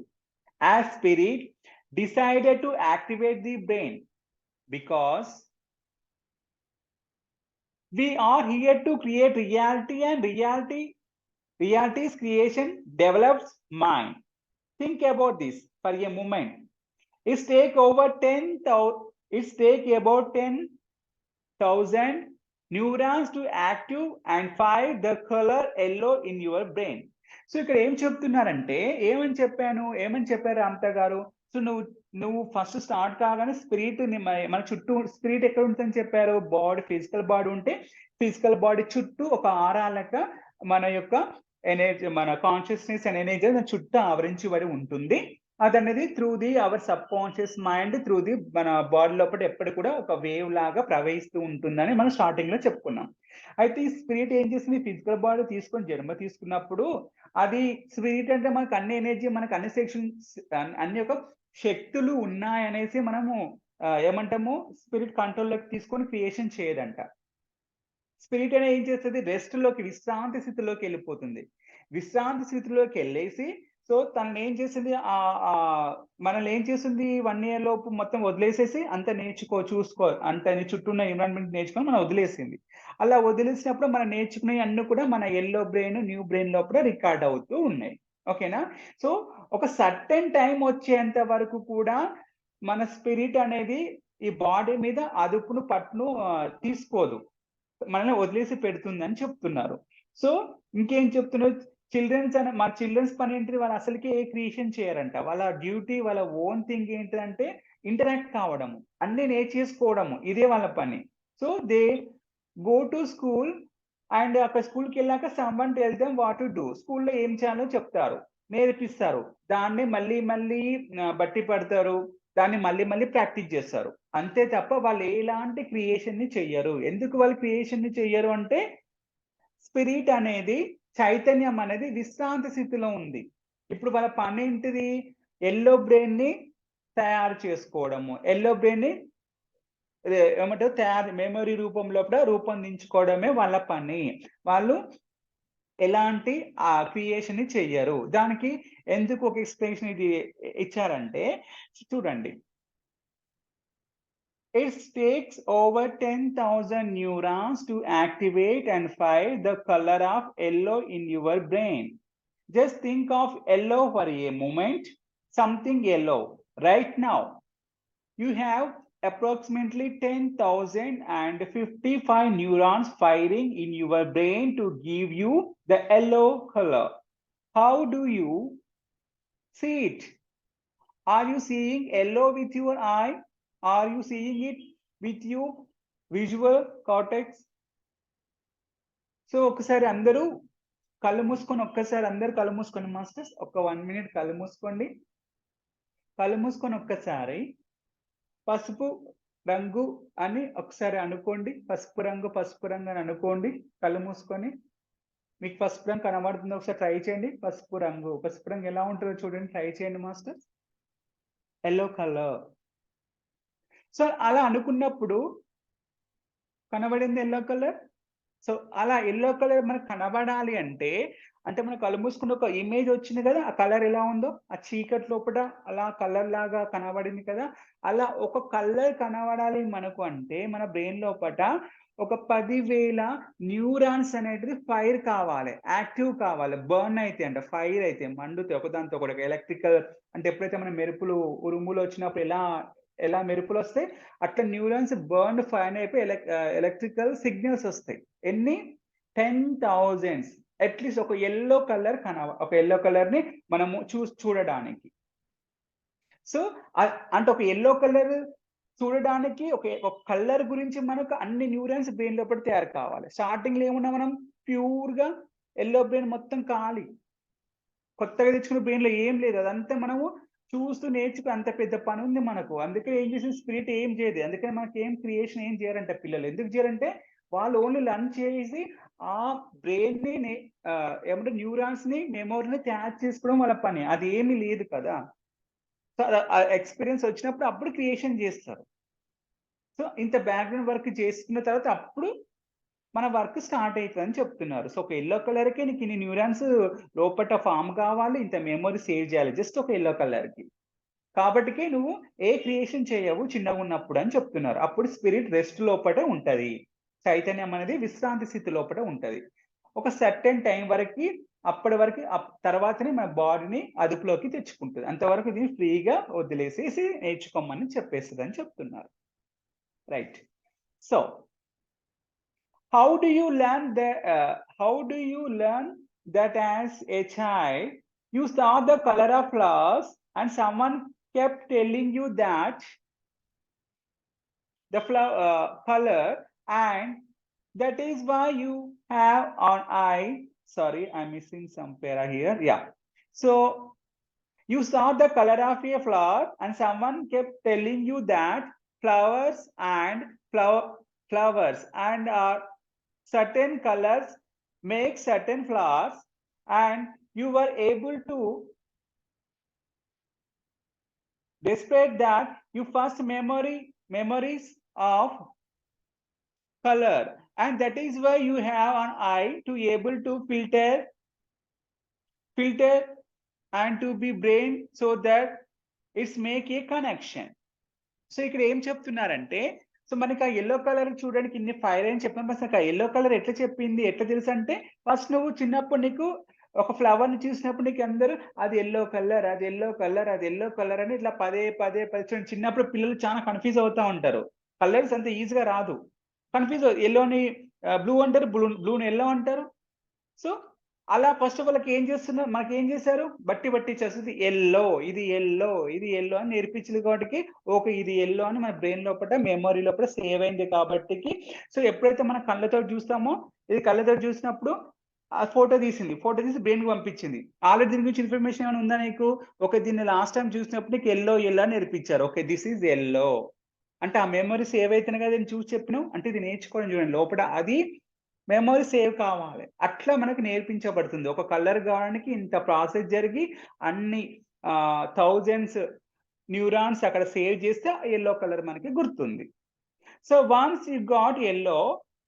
as spirit, decided to activate the brain? Because we are here to create reality, and reality's creation develops mind. Think about this for a moment. It's take about 10,000 neurons to active and fire the color yellow in your brain. So ఇక్కడ ఏం చెప్తున్నారంటే, ఏమని చెప్పారు రామ్తా గారు. సో నువ్వు ఫస్ట్ స్టార్ట్ కాగానే స్పిరిట్ మన చుట్టూ, స్పిరిట్ ఎక్కడ ఉంటుందని చెప్పారు, బాడీ, ఫిజికల్ బాడీ ఉంటే ఫిజికల్ బాడీ చుట్టూ ఒక ఆరా లెక్క మన యొక్క ఎనర్జీ, మన కాన్షియస్నెస్ అండ్ ఎనర్జీ దాని చుట్టూ ఆవరించి వరి ఉంటుంది. అదనేది through the our subconscious mind, through the మన బాడీ లోపల ఎప్పుడు కూడా ఒక వేవ్ లాగా ప్రవహిస్తూ ఉంటుందని మనం స్టార్టింగ్ లో చెప్పుకున్నాం. అయితే ఈ స్పిరిట్ ఏం చేసింది, ఫిజికల్ బాడీ తీసుకొని జన్మ తీసుకున్నప్పుడు అది స్పిరిట్ అంటే మనకు అన్ని ఎనర్జీ, మనకు అన్ని సెక్షన్స్, అన్ని యొక్క శక్తులు ఉన్నాయనేసి మనము ఏమంటాము, స్పిరిట్ కంట్రోల్లోకి తీసుకొని క్రియేషన్ చేయదంట. స్పిరిట్ అనేది ఏం చేస్తుంది, రెస్ట్ లోకి, విశ్రాంతి స్థితిలోకి వెళ్ళిపోతుంది. విశ్రాంతి స్థితిలోకి వెళ్ళేసి సో తనని ఏం చేసింది, మనల్ని ఏం చేసింది 1 year లోపు మొత్తం వదిలేసేసి అంత చూసుకో అంత చుట్టూ ఉన్న ఎన్విరాన్మెంట్ నేర్చుకొని మనం వదిలేసింది. అలా వదిలేసినప్పుడు మనం నేర్చుకునే అన్ని కూడా మన ఎల్లో బ్రెయిన్, న్యూ బ్రెయిన్ లోపల రికార్డ్ అవుతూ ఉన్నాయి. ఓకేనా. సో ఒక సర్టెన్ టైం వచ్చేంత వరకు కూడా మన స్పిరిట్ అనేది ఈ బాడీ మీద అదుపును పట్టును తీసుకోదు, మనల్ని వదిలేసి పెడుతుంది అని చెప్తున్నారు. సో ఇంకేం చెప్తున్నారు, మా చిల్డ్రన్స్ పని ఏంటిది, వాళ్ళు అసలుకి ఏ క్రియేషన్ చేయరంట. వాళ్ళ డ్యూటీ, వాళ్ళ ఓన్ థింగ్ ఏంటిదంటే ఇంటరాక్ట్ కావడము, అన్ని నేర్చేసుకోవడము, ఇదే వాళ్ళ పని. So they go to school and అక్కడ స్కూల్కి వెళ్ళాక someone tell them what to do. స్కూల్లో ఏం చేయాలో చెప్తారు, నేర్పిస్తారు, దాన్ని మళ్ళీ బట్టి పడతారు, దాన్ని మళ్ళీ ప్రాక్టీస్ చేస్తారు. అంతే తప్ప వాళ్ళు ఎలాంటి క్రియేషన్ ని చెయ్యరు. ఎందుకు వాళ్ళు క్రియేషన్ ని చెయ్యరు అంటే, స్పిరిట్ అనేది, చైతన్యం అనేది విశ్రాంతి స్థితిలో ఉంది. ఇప్పుడు వాళ్ళ పని ఏంటిది, ఎల్లో బ్రెయిన్ ని తయారు చేసుకోవడము, ఎల్లో బ్రెయిన్ ని ఏమంటారు మెమరీ రూపంలో రూపొందించుకోవడమే వాళ్ళ పని. వాళ్ళు ఎలాంటి క్రియేషన్ ని చెయ్యరు. దానికి ఎందుకు ఒక ఎక్స్ప్లెనేషన్ ఇది ఇచ్చారంటే చూడండి, it takes over 10,000 neurons to activate and fire the color of yellow in your brain. Just think of yellow for a moment, something yellow. Right now, you have approximately 10,055 neurons firing in your brain to give you the yellow color. How do you see it? Are you seeing yellow with your eye? Are you seeing it with your visual cortex? So ఒకసారి అందరూ కళ్ళు మూసుకొని, అందరు కళ్ళు మూసుకొని మాస్టర్స్, ఒక 1 minute కళ్ళు మూసుకోండి. కళ్ళు మూసుకొని ఒక్కసారి పసుపు రంగు అని ఒకసారి అనుకోండి. పసుపు రంగు అని అనుకోండి కళ్ళు మూసుకొని. మీకు పసుపు రంగు కనబడుతుందో ఒకసారి ట్రై చేయండి. పసుపు రంగు ఎలా ఉంటుందో చూడండి, ట్రై చేయండి మాస్టర్స్. Yellow colour. సో అలా అనుకున్నప్పుడు కనబడింది ఎల్లో కలర్. సో అలా ఎల్లో కలర్ మనకు కనబడాలి అంటే అంటే మన కళ్ళు మూసుకున్న ఒక ఇమేజ్ వచ్చింది కదా! ఆ కలర్ ఎలా ఉందో, ఆ చీకటి లోపట అలా కలర్ లాగా కనబడింది కదా! అలా ఒక కలర్ కనబడాలి మనకు అంటే, మన బ్రెయిన్ లోపట ఒక 10,000 న్యూరాన్స్ అనేటిది ఫైర్ కావాలి. యాక్టివ్ కావాలి. బర్న్ అయితాయి అంట. ఫైర్ అయితాయి. మండుతాయి ఒకదానితో ఒకటి. ఎలక్ట్రికల్ అంటే ఎప్పుడైతే మన మెరుపులు, ఉరుములు వచ్చినప్పుడు ఎలా మెరుపులొస్తాయి, అట్లా న్యూరాన్స్ ఫైర్ అయిపోయి ఎలక్ట్రికల్ సిగ్నల్స్ ఒస్తాయి. ఎన్ని? 10,000 అట్‌లీస్ట్ ఒక యెల్లో కలర్‌ని మనము చూడడానికి. సో, అంటే ఒక యెల్లో కలర్ చూడడానికి ఒక కలర్ గురించి మనకు అన్ని న్యూరాన్స్ బ్రెయిన్ లోపల తయారు కావాలి. స్టార్టింగ్‌లో ఏమున్నాం మనం? ప్యూర్‌గా యెల్లో బ్రెయిన్ మొత్తం ఖాళీ. కొత్తగా తెచ్చుకున్న బ్రెయిన్‌లో ఏం లేదు. అదంతా మనము చూస్తూ నేర్చుకుని అంత పెద్ద పనుంది మనకు. అందుకే ఏం చేసింది స్పిరిట్ ఏం చేయదు. అందుకని మనకేం క్రియేషన్ ఏం చేయరంట పిల్లలు. ఎందుకు చేయరంటే వాళ్ళు ఓన్లీ లర్న్ చేసి ఆ బ్రెయిన్‌ని ఏమంటే న్యూరాన్స్‌ని, మెమోరీని తయారు చేసుకోవడం వాళ్ళ పని. అది ఏమీ లేదు కదా! సో, ఆ ఎక్స్‌పీరియన్స్ వచ్చినప్పుడు అప్పుడు క్రియేషన్ చేస్తారు. సో, ఇంత బ్యాక్‌గ్రౌండ్ వర్క్ చేసుకున్న తర్వాత అప్పుడు మన వర్క్ స్టార్ట్ అయితదని చెప్తున్నారు. సో, ఒక యెల్లో కలర్‌కే నీకు ఇన్ని న్యూరాన్స్ లోపట ఫార్మ్ కావాలి. ఇంత మెమరీ సేవ్ చేయాలి. జస్ట్ ఒక యెల్లో కలర్‌కి. కాబట్టికే నువ్వు ఏ క్రియేషన్ చేయవు చిన్నగున్నప్పుడు అని చెప్తున్నారు. అప్పుడు స్పిరిట్ రెస్ట్ లోపట ఉంటది. చైతన్యం అనేది విశ్రాంతి స్థితి లోపట ఉంటది. ఒక సర్టెన్ టైమ్ వరకి అప్పటి వరకి తర్వాతనే మన బాడీని అదుపులోకి తెచ్చుకుంటది. అంతవరకు దీన్ని ఫ్రీగా వదిలేసేసి నేర్చుకోమని చెప్పేస్తదని చెప్తున్నారు. Right. So how do you learn that as a child you saw the color of flowers and someone kept telling you that the color, and that is why you have an eye. Sorry, I'm missing some para here. Yeah. So you saw the color of a flower and someone kept telling you that flowers and flowers and certain colors make certain flowers, and you were able to, despite that you first memories of color, and that is why you have an eye to able to filter and to be brain so that it's make a connection. So ఇక్కడ ఏం చెప్తున్నారంటే, సో మనకి ఆ యెల్లో కలర్ చూడడానికి ఇన్ని ఫైర్ అని చెప్పాం. అసలు ఆ యెల్లో కలర్ ఎట్లా చెప్పింది? ఎట్లా తెలుసంటే, ఫస్ట్ నువ్వు చిన్నప్పుడు నీకు ఒక ఫ్లవర్‌ని చూసినప్పుడు నీకు అందరూ అది యెల్లో కలర్, అది యెల్లో కలర్, అది యెల్లో కలర్ అని ఇట్లా పదే చూడండి చిన్నప్పుడు పిల్లలు చాలా కన్‌ఫ్యూజ్ అవుతా ఉంటారు. కలర్స్ అంత ఈజీగా రాదు. కన్‌ఫ్యూజ్ యెల్లోని బ్లూ అంటారు. బ్లూని యెల్లో అంటారు. సో, అలా ఫస్ట్ వాళ్ళకి ఏం చేస్తున్నారు, మనకేం చేశారు? బట్టి చేసేది ఇది యెల్లో అని నేర్పించింది కాబట్టికి, ఓకే. ఇది యెల్లో అని మన బ్రెయిన్ లోపట, మెమరీ లోపల సేవ్ అయింది కాబట్టికి, సో, ఎప్పుడైతే మన కళ్ళతోటి చూస్తామో, ఇది కళ్ళతోటి చూసినప్పుడు ఆ ఫోటో తీసింది. ఫోటో తీసి బ్రెయిన్‌కి పంపించింది. ఆల్రెడీ దీని గురించి ఇన్ఫర్మేషన్ ఏమైనా ఉందా నీకు? ఓకే. దీన్ని లాస్ట్ టైమ్ చూసినప్పుడు నీకు యెల్లో అని నేర్పించారు. ఓకే. This is yellow. అంటే ఆ మెమరీ సేవ్ అయితేనే కదా నేను చూసి చెప్పినావు. అంటే ఇది నేర్చుకోవడం చూడండి. లోపల అది మెమరీ సేవ్ కావాలి. అట్లా మనకు నేర్పించబడుతుంది. ఒక కలర్ కావడానికి ఇంత ప్రాసెస్ జరిగి అన్ని థౌసండ్స్ న్యూరాన్స్ అక్కడ సేవ్ చేస్తే యెల్లో కలర్ మనకి గుర్తుంది. So once you got yellow,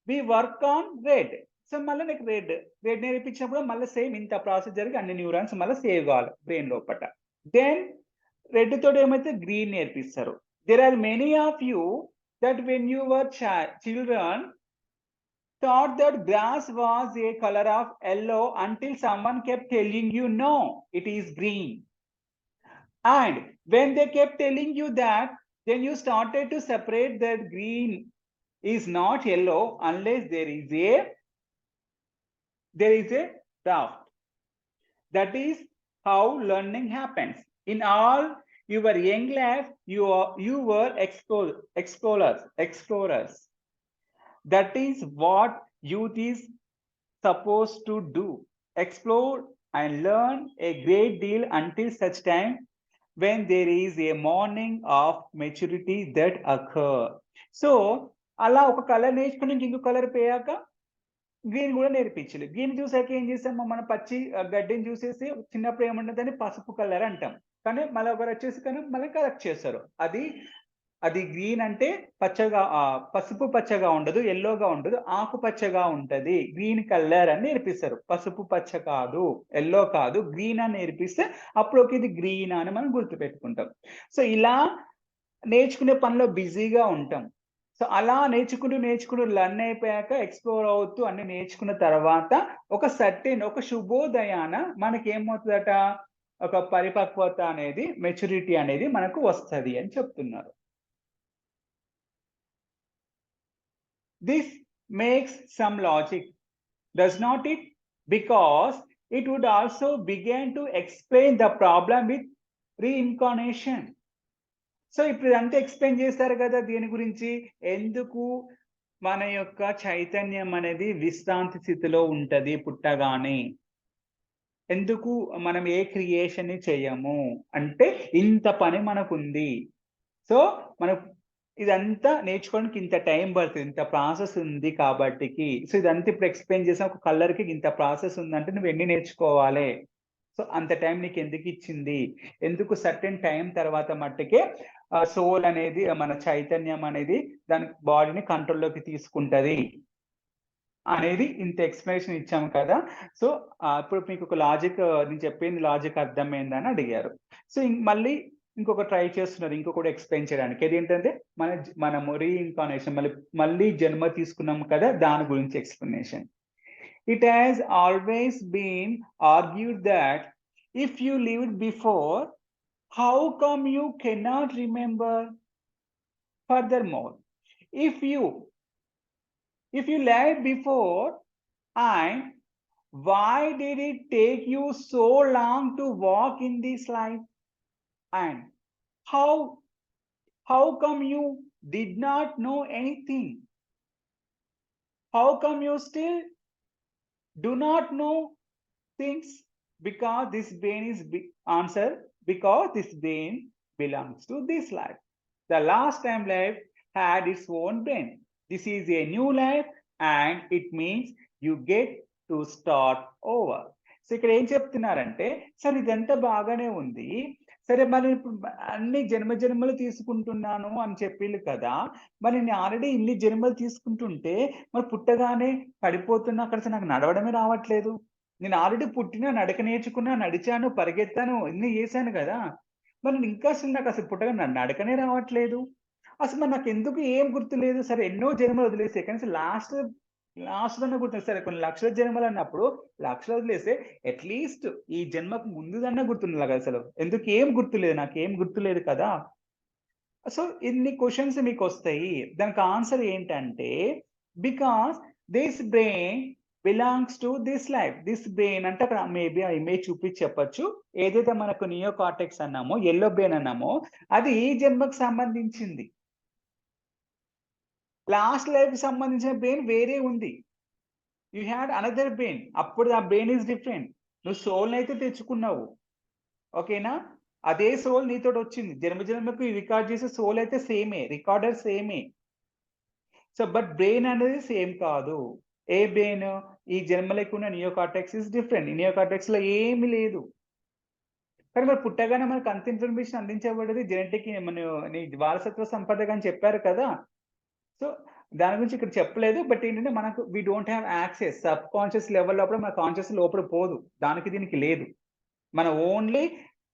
we work on red. So మళ్ళీ నీకు రెడ్ నేర్పించినప్పుడు మళ్ళీ సేమ్ ఇంత ప్రాసెస్ జరిగి అన్ని న్యూరాన్స్ మళ్ళీ సేవ్ కావాలి బ్రెయిన్ లోపట. దెన్ రెడ్ తోటి ఏమైతే గ్రీన్ నేర్పిస్తారు. There are many of you that when you were children thought that grass was a color of yellow until someone kept telling you no, it is green. And when they kept telling you that, then you started to separate that green is not yellow unless there is a doubt. That is how learning happens. In all your young life, you were explorers. That is what youth is supposed to do. Explore and learn a great deal until such time when there is a morning of maturity that occur. So, అలా ఒక కలర్ నేర్చుకుని ఇంకో కలర్ పోయాక గ్రీన్ కూడా నేర్పించాలి. గ్రీన్ చూసాక ఏం చేస్తాము, మన పచ్చి గడ్డిని చూసేసి చిన్నప్పుడు ఏముంటుందని పసుపు కలర్ అంటాం. కానీ మళ్ళీ ఒకరు వచ్చేసి కానీ మళ్ళీ కరెక్ట్ చేస్తారు. అది అది గ్రీన్ అంటే పచ్చగా పసుపు పచ్చగా ఉండదు, ఎల్లోగా ఉండదు, ఆకుపచ్చగా ఉంటది. గ్రీన్ కలర్ అని నేర్పిస్తారు. పసుపు పచ్చ కాదు, ఎల్లో కాదు, గ్రీన్ అని నేర్పిస్తే అప్పుడు ఓకే ఇది గ్రీన్ అని మనం గుర్తుపెట్టుకుంటాం. సో ఇలా నేర్చుకునే పనిలో బిజీగా ఉంటాం. సో అలా నేర్చుకుంటూ లర్న్ అయిపోయాక ఎక్స్‌ప్లోర్ అవుతూ అన్నీ నేర్చుకున్న తర్వాత ఒక శుభోదయాన మనకేమవుతదట, ఒక పరిపక్వత అనేది, మెచ్యూరిటీ అనేది మనకు వస్తది అని చెప్తున్నారు. This makes some logic, does not it? Because it would also begin to explain the problem with reincarnation. So ఇప్పుడు ఇదంతా ఎక్స్‌ప్లెయిన్ చేశారు కదా దీని గురించి. ఎందుకు మన యొక్క చైతన్యం అనేది విశ్రాంతి స్థితిలో ఉంటది పుట్టగానే. ఎందుకు మనం ఏ క్రియేషన్‌ని చెయ్యము. అంటే ఇంత పని మనకుంది. సో, మనం ఇదంతా నేర్చుకోవడానికి ఇంత టైం పడుతది. ఇంత ప్రాసెస్ ఉంది కాబట్టికి. సో, ఇదంతా ఇప్పుడు ఎక్స్‌ప్లెయిన్ చేసాం. ఒక కలర్‌కి ఇంత ప్రాసెస్ ఉందంటే నువ్వెన్ని నేర్చుకోవాలే. సో, అంత టైం నీకెందుకిచ్చింది? ఎందుకు సర్టెన్ టైం తర్వాత మట్టుకే సోల్ అనేది మన చైతన్యం అనేది దాని బాడీని కంట్రోల్‌లోకి తీసుకుంటది. అనేది ఇంత ఎక్స్‌ప్లనేషన్ ఇచ్చాం కదా! సో, ఇప్పుడు మీకొక లాజిక్ నేను చెప్పింది లాజిక్ అర్థమైందని అడిగారు. సో, మళ్ళీ ఇంకొక ట్రై చేస్తున్నారు. ఇంకొకటి ఎక్స్‌ప్లెయిన్ చేయడానికి. అదేంటంటే మనము రీఇన్కార్నేషన్ మళ్ళీ జన్మ తీసుకున్నాం కదా! దాని గురించి explanation. It has always been argued that if you lived before, how come you cannot remember? Furthermore, if you lived before, and why did it take you so long to walk in this life? And how come you did not know anything? How come you still do not know things? Because this brain is answer, because this brain belongs to this life. The last time life had its own brain. This is a new life and it means you get to start over. So ఇక్కడ ఏం చెప్తున్నారంటే, సరే ఇదంతా బాగానే ఉంది. సరే మరి ఇప్పుడు అన్ని జన్మలు తీసుకుంటున్నాను అని చెప్పిర్రు కదా! మరి నేను ఆల్రెడీ ఇన్ని జన్మలు తీసుకుంటుంటే మరి పుట్టగానే పడిపోతున్నా అక్కడ అసలు నాకు నడవడమే రావట్లేదు. నేను ఆల్రెడీ పుట్టినా, నడక నేర్చుకున్నా, నడిచాను, పరిగెత్తాను, ఇన్ని చేశాను కదా! మరి ఇంకా అసలు నాకసలు పుట్టగా నడకనే రావట్లేదు. అసలు మరి నాకెందుకు ఏం గుర్తులేదు. సరే ఎన్నో జన్మలు వదిలేసాయి. కనీసం లాస్ట్‌దన్నా గుర్తుంది. సరే కొన్ని లక్షల జన్మలన్నప్పుడు లక్షలు వదిలేస్తే అట్‌లీస్ట్ ఈ జన్మకు ముందుదన్నా గుర్తుండాలి కదా అసలు. ఎందుకు ఏం గుర్తులేదు. నాకేం గుర్తులేదు కదా! సో ఇన్ని క్వెషన్స్ మీకొస్తాయి. దానికి ఆన్సర్ ఏంటంటే, because this brain belongs to this life. This brain అంటే అక్కడ మేబీ ఆ ఇమేజ్ చూపించి చెప్పొచ్చు. ఏదైతే మనకు నియో కార్టెక్స్ అన్నామో, యెల్లో బ్రెయిన్ అన్నామో అది ఈ జన్మకు సంబంధించింది. లాస్ట్ లైఫ్‌కి సంబంధించిన బ్రెయిన్ వేరే ఉంది. You had another brain. అప్పుడు ఆ బ్రెయిన్ ఈస్ డిఫరెంట్. నువ్వు సోల్‌నైతే తెచ్చుకున్నావు. ఓకేనా? అదే సోల్ నీతోటొచ్చింది. జన్మకు రికార్డ్ చేసే సోల్ అయితే సేమే. రికార్డర్ సేమే. సో, బట్ బ్రెయిన్ అనేది సేమ్ కాదు. ఏ బ్రెయిన్? ఈ జన్మలకి ఉన్న నియో కార్టెక్స్ ఈస్ డిఫరెంట్. ఈ నియో కార్టెక్స్‌లో ఏమి లేదు. కానీ మరి పుట్టగానే మనకు అంత ఇన్ఫర్మేషన్ అందించబడేది జెనెటిక్ నీ వారసత్వ సంపదగా అని చెప్పారు కదా! సో, దాని గురించి ఇక్కడ చెప్పలేదు. బట్ ఏంటంటే మనకు we don't have access. Subconscious level లోపల మన కాన్షియస్ లోపల పోదు. దానికి దీనికి లేదు. మన ఓన్లీ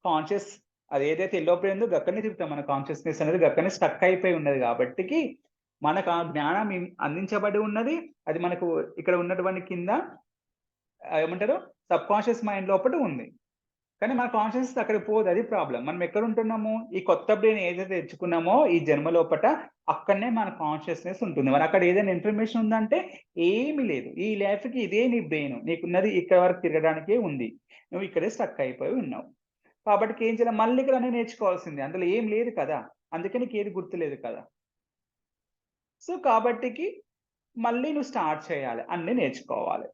కాన్షియస్ అదేదైతే ఎల్లోపడి ఉందో గక్కడనే తిరుగుతాం. మన కాన్షియస్‌నెస్ అనేది గక్కడనే స్టక్ అయిపోయి ఉన్నది కాబట్టికి, మనకు ఆ జ్ఞానం అందించబడి ఉన్నది. అది మనకు ఇక్కడ ఉన్నటువంటి కింద ఏమంటారు సబ్‌కాన్షియస్ మైండ్ లోపట ఉంది. కానీ మన కాన్షియస్‌నెస్ అక్కడికి పోదు. అది ప్రాబ్లమ్. మనం ఎక్కడ ఉంటున్నాము? ఈ కొత్త బ్రెయిన్ ఏదైతే తెచ్చుకున్నామో ఈ జన్మ లోపట అక్కడనే మన కాన్షియస్‌నెస్ ఉంటుంది. మరి అక్కడ ఏదైనా ఇన్ఫర్మేషన్ ఉందంటే ఏమీ లేదు. ఈ లైఫ్‌కి ఇదే నీ బ్రెయిన్. నీకున్నది ఇక్కడ వరకు తిరగడానికే ఉంది. నువ్వు ఇక్కడే స్టక్ అయిపోయి ఉన్నావు. కాబట్టి ఏం చేయాలి? మళ్ళీ ఇక్కడ అన్నీ నేర్చుకోవాల్సిందే. అందులో ఏం లేదు కదా! అందుకే నీకేది గుర్తులేదు కదా! సో, కాబట్టికి మళ్ళీ నువ్వు స్టార్ట్ చేయాలి. అన్నీ నేర్చుకోవాలి.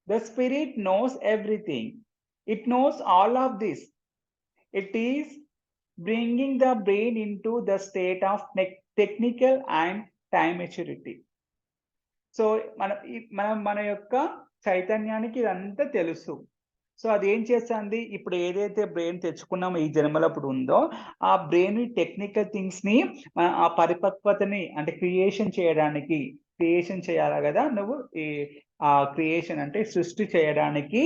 The spirit knows everything. It knows all of this. It is bringing the brain into the state of technical and time maturity. So, మన యొక్క చైతన్యానికి ఇదంతా తెలుసు. సో అది ఏం చేస్తుంది, ఇప్పుడు ఏదైతే బ్రెయిన్ తెచ్చుకున్నామో ఈ జన్మలో అప్పుడు ఉందో ఆ బ్రెయిన్ టెక్నికల్ థింగ్స్ ని ఆ పరిపక్వతని అంటే క్రియేషన్ చేయాలి కదా నువ్వు. ఈ ఆ క్రియేషన్ అంటే సృష్టి చేయడానికి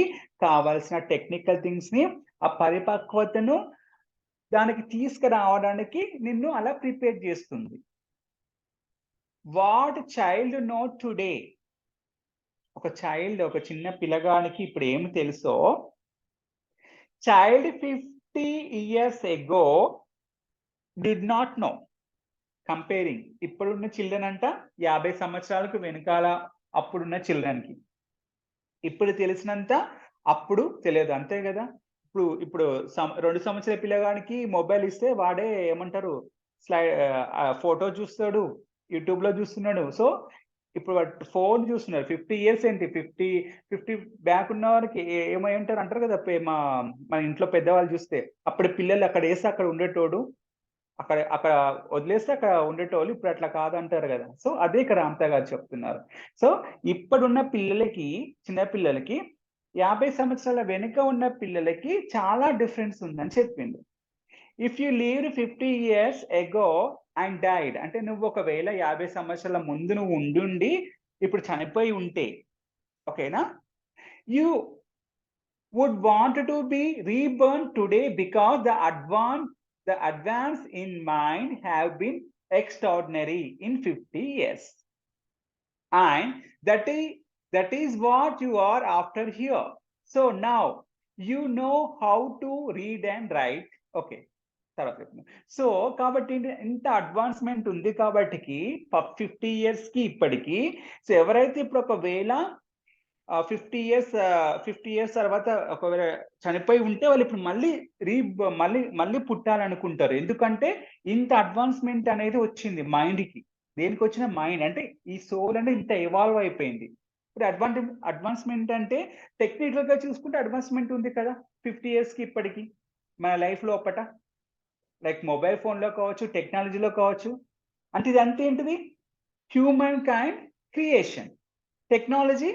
కావాల్సిన టెక్నికల్ థింగ్స్ ని ఆ పరిపక్వతను దానికి తీసుకురావడానికి నిన్ను అలా ప్రిపేర్ చేస్తుంది. వాట్ చైల్డ్ నో టుడే, ఒక చిన్న పిల్లగానికి ఇప్పుడు ఏమి తెలుసో, child 50 years ago did not know. Comparing ఇప్పుడున్న చిల్డ్రన్ అంట 50 సంవత్సరాలకు వెనకాల అప్పుడున్న చిల్డ్రన్కి ఇప్పుడు తెలిసినంత అప్పుడు తెలియదు, అంతే కదా. ఇప్పుడు 2 సంవత్సరాల పిల్లగానికి మొబైల్ ఇస్తే వాడే ఏమంటారు ఫోటో చూస్తాడు, యూట్యూబ్ లో చూస్తున్నాడు. సో ఇప్పుడు ఫోన్ చూస్తున్నారు. 50 years ఏంటి, 50 బ్యాక్ ఉన్న వారికి ఏమై ఉంటారు అంటారు కదా. మన ఇంట్లో పెద్దవాళ్ళు చూస్తే అప్పుడు పిల్లలు అక్కడ వేస్తే అక్కడ ఉండేటోడు, అక్కడ వదిలేస్తే అక్కడ ఉండేటోళ్ళు, ఇప్పుడు అట్లా కాదంటారు కదా. సో అదే ఇక్కడ రామ్తా గారు చెప్తున్నారు. సో ఇప్పుడున్న పిల్లలకి, చిన్న పిల్లలకి 50 సంవత్సరాల వెనుక ఉన్న పిల్లలకి చాలా డిఫరెన్స్ ఉందని చెప్పిండు. If you leave 50 years ago and died, అంటే నువ్వు ఒకవేళ 50 సంవత్సరాల ముందు నువ్వు ఉండుండి ఇప్పుడు చనిపోయి ఉంటే, ఓకేనా, you would want to be reborn today because the advance in mind have been extraordinary in 50 years, and that is what you are after here. So now you know how to read and write. Okay, తర్వాత చెప్తున్నా. సో కాబట్టి ఇంత అడ్వాన్స్మెంట్ ఉంది కాబట్టి 50 years కి ఇప్పటికి, సో ఎవరైతే ఇప్పుడు ఒకవేళ 50 ఇయర్స్ తర్వాత ఒకవేళ చనిపోయి ఉంటే వాళ్ళు ఇప్పుడు మళ్ళీ పుట్టాలనుకుంటారు. ఎందుకంటే ఇంత అడ్వాన్స్మెంట్ అనేది వచ్చింది మైండ్కి. దేనికి వచ్చిన మైండ్ అంటే ఈ సోల్ అంటే ఇంత ఎవాల్వ్ అయిపోయింది. ఇప్పుడు అడ్వాన్స్మెంట్ అంటే టెక్నికల్ గా చూసుకుంటే అడ్వాన్స్మెంట్ ఉంది కదా 50 years కి ఇప్పటికి మన లైఫ్ లోపట. లైక్ మొబైల్ ఫోన్లో కావచ్చు, టెక్నాలజీలో కావచ్చు. అంటే ఇది అంతే ఏంటిది, human kind creation. Technology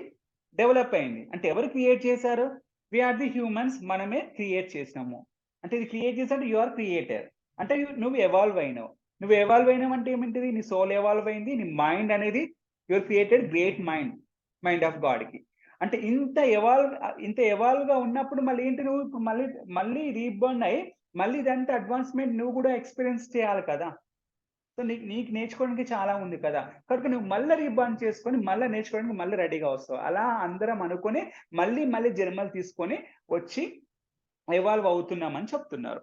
develop అయింది అంటే ఎవరు క్రియేట్ చేశారు, వీఆర్ ది హ్యూమన్స్, మనమే క్రియేట్ చేసినాము. అంటే ఇది క్రియేట్ చేసి అంటే యు ఆర్ క్రియేటర్, అంటే నువ్వు ఎవాల్వ్ అయినావు. నువ్వు ఎవాల్వ్ అయినావు అంటే ఏమిటిది, నీ సోల్ ఎవాల్వ్ అయింది, నీ మైండ్ అనేది your created great mind of గాడ్కి. అంటే ఇంత ఎవాల్వ్ గా ఉన్నప్పుడు మళ్ళీ ఏంటి, నువ్వు మళ్ళీ రీబర్న్ అయ్యి మళ్ళీ ఇదంతా అడ్వాన్స్మెంట్ నువ్వు కూడా ఎక్స్పీరియన్స్ చేయాలి కదా. సో నీకు నేర్చుకోవడానికి చాలా ఉంది కదా, కాబట్టి నువ్వు మళ్ళీ రీబార్న్ చేసుకొని మళ్ళీ నేర్చుకోవడానికి మళ్ళీ రెడీగా వస్తావు. అలా అందరం అనుకొని మళ్ళీ జన్మలు తీసుకొని వచ్చి ఎవాల్వ్ అవుతున్నామని చెప్తున్నారు.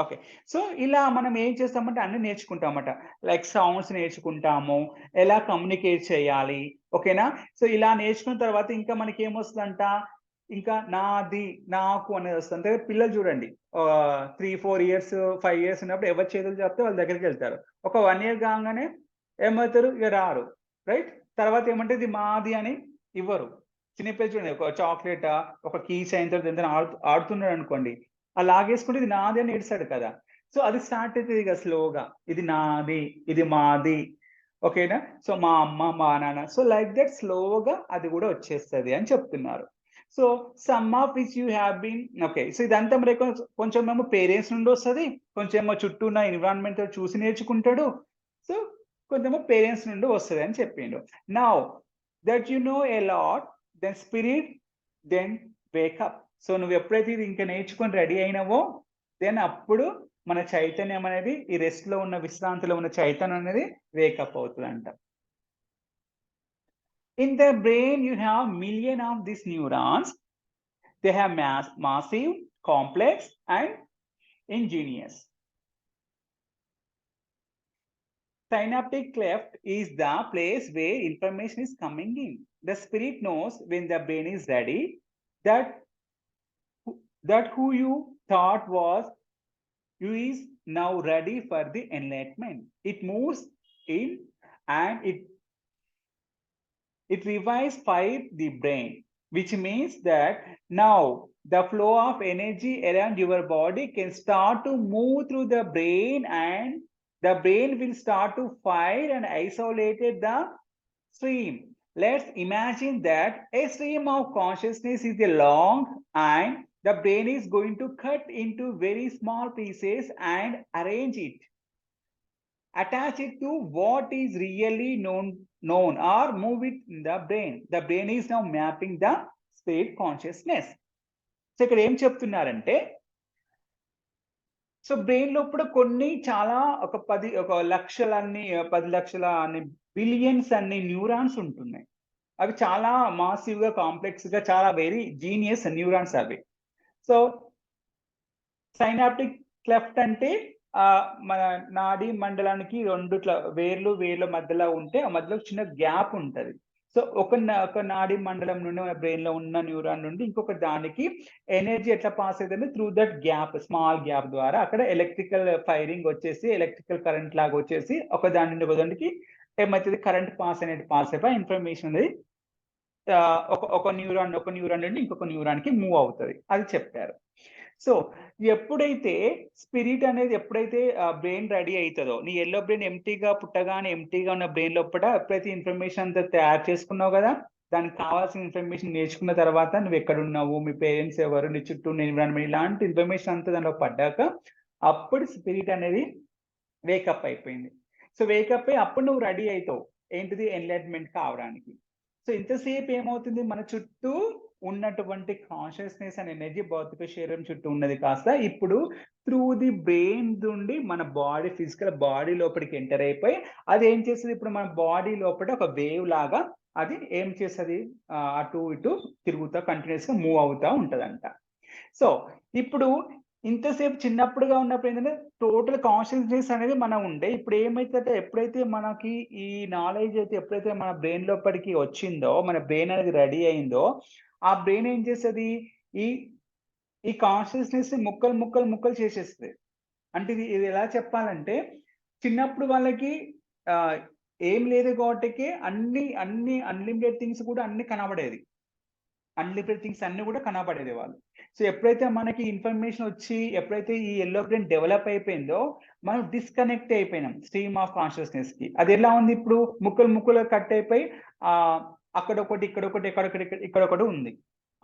ఓకే, సో ఇలా మనం ఏం చేస్తామంటే అన్ని నేర్చుకుంటామట. లైక్ సౌండ్స్ నేర్చుకుంటాము, ఎలా కమ్యూనికేట్ చేయాలి, ఓకేనా. సో ఇలా నేర్చుకున్న తర్వాత ఇంకా మనకి ఏమొస్తుందంట, ఇంకా నాది నాకు అనేది వస్తుంది. అంటే పిల్లలు చూడండి 3-4 years 5 years ఉన్నప్పుడు ఎవరి చేతులు చెప్తే వాళ్ళ దగ్గరికి వెళ్తారు. ఒక 1 year కాగానే ఏమవుతారు, ఇక రారు, రైట్. తర్వాత ఏమంటే ఇది మాది అని ఇవ్వరు. చిన్నపిల్లలు చూడండి, ఒక చాక్లెట్, ఒక కీ చైన్ తో ఆడుతున్నాడు అనుకోండి, ఆ లాగేసుకుంటే ఇది నాది అని ఏడుస్తాడు కదా. సో అది స్టార్ట్ అవుతుంది ఇక స్లోగా, ఇది నాది, ఇది మాది, ఓకేనా. సో మా అమ్మ మా నాన్న, సో లైక్ దట్ స్లోగా అది కూడా వచ్చేస్తుంది అని చెప్తున్నారు. So some of which you have been, okay. So ఇదంతా మరి కొంచెం ఏమో పేరెంట్స్ నుండి వస్తుంది, కొంచెం ఏమో చుట్టూ ఉన్న ఎన్విరాన్మెంట్ చూసి నేర్చుకుంటాడు, సో కొంచెమో పేరెంట్స్ నుండి వస్తుంది అని చెప్పిండు. Now that you know a lot, then spirit then wake up. So నువ్వు ఎప్పుడైతే ఇది ఇంకా నేర్చుకొని రెడీ అయినావో దెన్ అప్పుడు మన చైతన్యం అనేది, ఈ రెస్ట్ లో ఉన్న విశ్రాంతిలో ఉన్న చైతన్యం అనేది వేకప్ అవుతుందంట. In the brain, you have million of these neurons. They have massive, complex, and ingenious. Synaptic cleft is the place where information is coming in. The spirit knows when the brain is ready, that who you thought was you is now ready for the enlightenment. It moves in and it revives the brain, which means that now the flow of energy around your body can start to move through the brain, and the brain will start to fire and isolate the stream. Let's imagine that a stream of consciousness is a long and the brain is going to cut into very small pieces and arrange it. Attach it to what is really known or move it in the brain. The brain is now mapping the spirit consciousness. So ఇక్కడ ఏం చెప్తున్నారంటే సో బ్రెయిన్ లోపల కొన్ని చాలా ఒక లక్షలన్ని 10 లక్షల అన్ని బిలియన్స్ అన్ని న్యూరాన్స్ ఉంటున్నాయి. అవి చాలా మాసివ్ గా కాంప్లెక్స్ గా చాలా వెరీ జీనియస్ న్యూరాన్స్ అవి. సో సైనాప్టిక్ క్లెఫ్ట్ అంటే మన నాడీ మండలానికి 2 వేర్ల మధ్యలో ఉంటే ఆ మధ్యలో చిన్న గ్యాప్ ఉంటది. సో ఒక నాడీ మండలం నుండి మన బ్రెయిన్ లో ఉన్న న్యూరాన్ నుండి ఇంకొక దానికి ఎనర్జీ ఎట్లా పాస్ అవుతుంది through that gap, small gap ద్వారా అక్కడ ఎలక్ట్రికల్ ఫైరింగ్ వచ్చేసి ఎలక్ట్రికల్ కరెంట్ లాగా వచ్చేసి ఒక దాని నుండి ఒక దానికి ఏమవుతుంది కరెంట్ పాస్ అయిపోయి ఇన్ఫర్మేషన్ అనేది ఒక న్యూరాన్ నుండి ఇంకొక న్యూరాన్ కి మూవ్ అవుతుంది. అది చెప్పారు. సో ఎప్పుడైతే స్పిరిట్ అనేది ఎప్పుడైతే బ్రెయిన్ రెడీ అవుతుందో, నీ ఎల్లో బ్రెయిన్ ఎంటీగా పుట్టగానే ఎంటీగా ఉన్న బ్రెయిన్ లోపల ఎప్పుడైతే ఇన్ఫర్మేషన్ అంతా తయారు చేసుకున్నావు కదా, దానికి కావాల్సిన ఇన్ఫర్మేషన్ నేర్చుకున్న తర్వాత నువ్వు ఎక్కడున్నావు, మీ పేరెంట్స్ ఎవరు, నీ చుట్టూ ఎన్విరాన్మెంట్, ఇలాంటి ఇన్ఫర్మేషన్ అంతా దానిలో పడ్డాక అప్పుడు స్పిరిట్ అనేది వేకప్ అయిపోయింది. సో వేకప్ అయ్యి అప్పుడు నువ్వు రెడీ అవుతావు ఏంటిది ఎన్లైట్మెంట్ కావడానికి. సో ఇంతసేపు ఏమవుతుంది, మన చుట్టూ ఉన్నటువంటి కాన్షియస్నెస్ అండ్ ఎనర్జీ భౌతిక శరీరం చుట్టూ ఉన్నది కాస్త ఇప్పుడు త్రూ ది బ్రెయిన్ నుండి మన బాడీ, ఫిజికల్ బాడీ లోపలికి ఎంటర్ అయిపోయి అది ఏం చేస్తుంది, ఇప్పుడు మన బాడీ లోపల ఒక వేవ్ లాగా అది ఏం చేస్తుంది, అటు ఇటు తిరుగుతా కంటిన్యూస్ గా మూవ్ అవుతా ఉంటదంట. సో ఇప్పుడు ఇంతసేపు చిన్నప్పుడుగా ఉన్నప్పుడు ఏంటంటే టోటల్ కాన్షియస్నెస్ అనేది మనం ఉండే, ఇప్పుడు ఏమైతే ఎప్పుడైతే మనకి ఈ నాలెడ్జ్ అయితే ఎప్పుడైతే మన బ్రెయిన్ లోపలికి వచ్చిందో, మన బ్రెయిన్ అనేది రెడీ అయిందో, ఆ బ్రెయిన్ ఏం చేస్తుంది, ఈ ఈ కాన్షియస్నెస్ ని ముక్కలు చేసేస్తుంది. అంటే ఇది ఎలా చెప్పాలంటే చిన్నప్పుడు వాళ్ళకి ఏం లేదు కాబట్టికి అన్ని అన్లిమిటెడ్ థింగ్స్ కూడా అన్ని కనబడేది, అన్లిమిటెడ్ థింగ్స్ అన్ని కూడా కనబడేది వాళ్ళు. సో ఎప్పుడైతే మనకి ఇన్ఫర్మేషన్ వచ్చి ఎప్పుడైతే ఈ ఎల్లో బ్రెయిన్ డెవలప్ అయిపోయిందో మనం డిస్కనెక్ట్ అయిపోయినాం స్ట్రీమ్ ఆఫ్ కాన్షియస్నెస్ కి. అది ఎలా ఉంది, ఇప్పుడు ముక్కలు కట్ అయిపోయి అక్కడొకటి ఇక్కడొకటి ఉంది.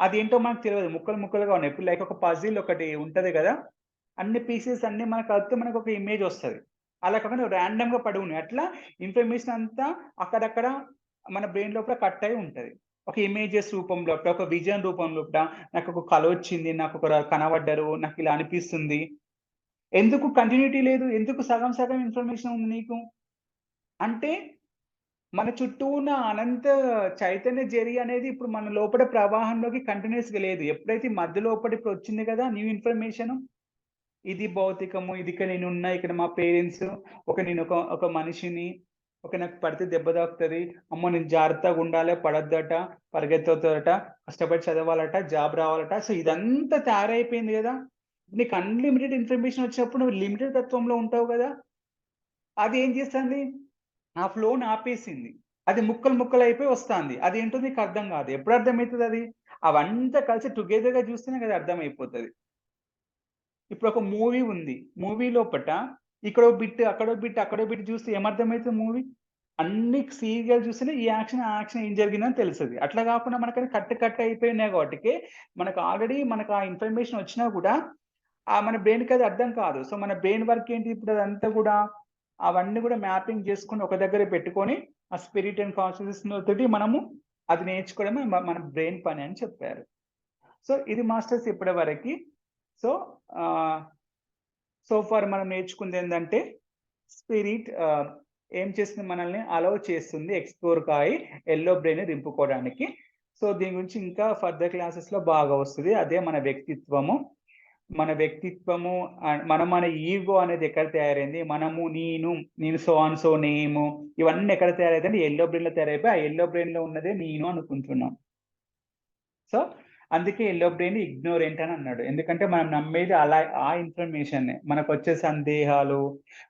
అది ఏంటో మనకు తెలియదు, ముక్కలుగా ఉన్నాయి. ఇప్పుడు లైక్ ఒక పజిల్ ఒకటి ఉంటది కదా, అన్ని పీసెస్ అన్ని మనకు కలిపితే మనకు ఒక ఇమేజ్ వస్తుంది. అలా కాకుండా ర్యాండమ్ గా పడి ఉన్నాయి. అట్లా ఇన్ఫర్మేషన్ అంతా అక్కడక్కడ మన బ్రెయిన్ లోపల కట్ అయి ఉంటది. ఒక ఇమేజెస్ రూపంలో, ఒక విజన్ రూపంలో, నాకు ఒక కళ వచ్చింది, నాకు ఒక కనబడ్డారు, నాకు ఇలా అనిపిస్తుంది. ఎందుకు కంటిన్యూటీ లేదు, ఎందుకు సగం ఇన్ఫర్మేషన్ ఉంది నీకు అంటే మన చుట్టూ ఉన్న అనంత చైతన్య జరి అనేది ఇప్పుడు మన లోపల ప్రవాహంలోకి కంటిన్యూస్ గా లేదు. ఎప్పుడైతే మధ్య లోపల ఇప్పుడు వచ్చింది కదా న్యూ ఇన్ఫర్మేషన్, ఇది భౌతికము, ఇది ఇక్కడ నేను ఉన్నా, ఇక్కడ మా పేరెంట్స్, నేను ఒక మనిషిని, నాకు పడితే దెబ్బ తాకుతుంది, అమ్మో నేను జాగ్రత్తగా ఉండాలి, పడద్దట, పరిగెత్తవుతాడట, కష్టపడి చదవాలట, జాబ్ రావాలట. సో ఇదంతా తయారైపోయింది కదా. నీకు అన్లిమిటెడ్ ఇన్ఫర్మేషన్ వచ్చినప్పుడు నువ్వు లిమిటెడ్ తత్వంలో ఉంటావు కదా. అది ఏం చేస్తుంది, ఆ ఫ్లోని ఆపేసింది. అది ముక్కలు అయిపోయి వస్తుంది. అది ఏంటో నీకు అర్థం కాదు. ఎప్పుడు అర్థమవుతుంది అది, అవంతా కలిసి టుగెదర్ గా చూస్తేనే కదా అర్థమైపోతుంది. ఇప్పుడు ఒక మూవీ ఉంది, మూవీ లోపట ఇక్కడో బిట్ చూస్తే ఏమర్థమవుతుంది మూవీ, అన్ని సీరియల్ చూస్తేనే ఈ యాక్షన్ ఆ యాక్షన్ ఏం జరిగిందని తెలుస్తుంది. అట్లా కాకుండా మనకని కట్ అయిపోయినాయి కాబట్టి మనకు ఆల్రెడీ మనకు ఆ ఇన్ఫర్మేషన్ వచ్చినా కూడా మన బ్రెయిన్కి అది అర్థం కాదు. సో మన బ్రెయిన్ వర్క్ ఏంటి, ఇప్పుడు అదంతా కూడా అవన్నీ కూడా మ్యాపింగ్ చేసుకుని ఒక దగ్గర పెట్టుకొని ఆ స్పిరిట్ అండ్ కాన్షియస్నెస్ తోటి మనము అది నేర్చుకోవడమే మన బ్రెయిన్ పని అని చెప్పారు. సో ఇది మాస్టర్స్ ఇప్పటి వరకు. సో ఫార్ మనం నేర్చుకుంది ఏంటంటే స్పిరిట్ ఏం చేస్తుంది, మనల్ని అలౌ చేస్తుంది ఎక్స్ప్లోర్ కాయి ఎల్లో బ్రెయిన్ దింపుకోవడానికి. సో దీని గురించి ఇంకా ఫర్దర్ క్లాసెస్ లో బాగా వస్తుంది. అదే మన వ్యక్తిత్వము మన ఈగో అనేది ఎక్కడ తయారైంది, మనము నేను సో నేము, ఇవన్నీ ఎక్కడ తయారైతే ఎల్లో బ్రెయిన్ లో తయారైపోయి ఆ ఎల్లో బ్రెయిన్ లో ఉన్నదే నేను అనుకుంటున్నాం. సో అందుకే ఎల్లో బ్రెయిన్ ఇగ్నోరెంట్ అని అన్నాడు. ఎందుకంటే మనం నమ్మేది అలా ఆ ఇన్ఫర్మేషన్, మనకు వచ్చే సందేహాలు,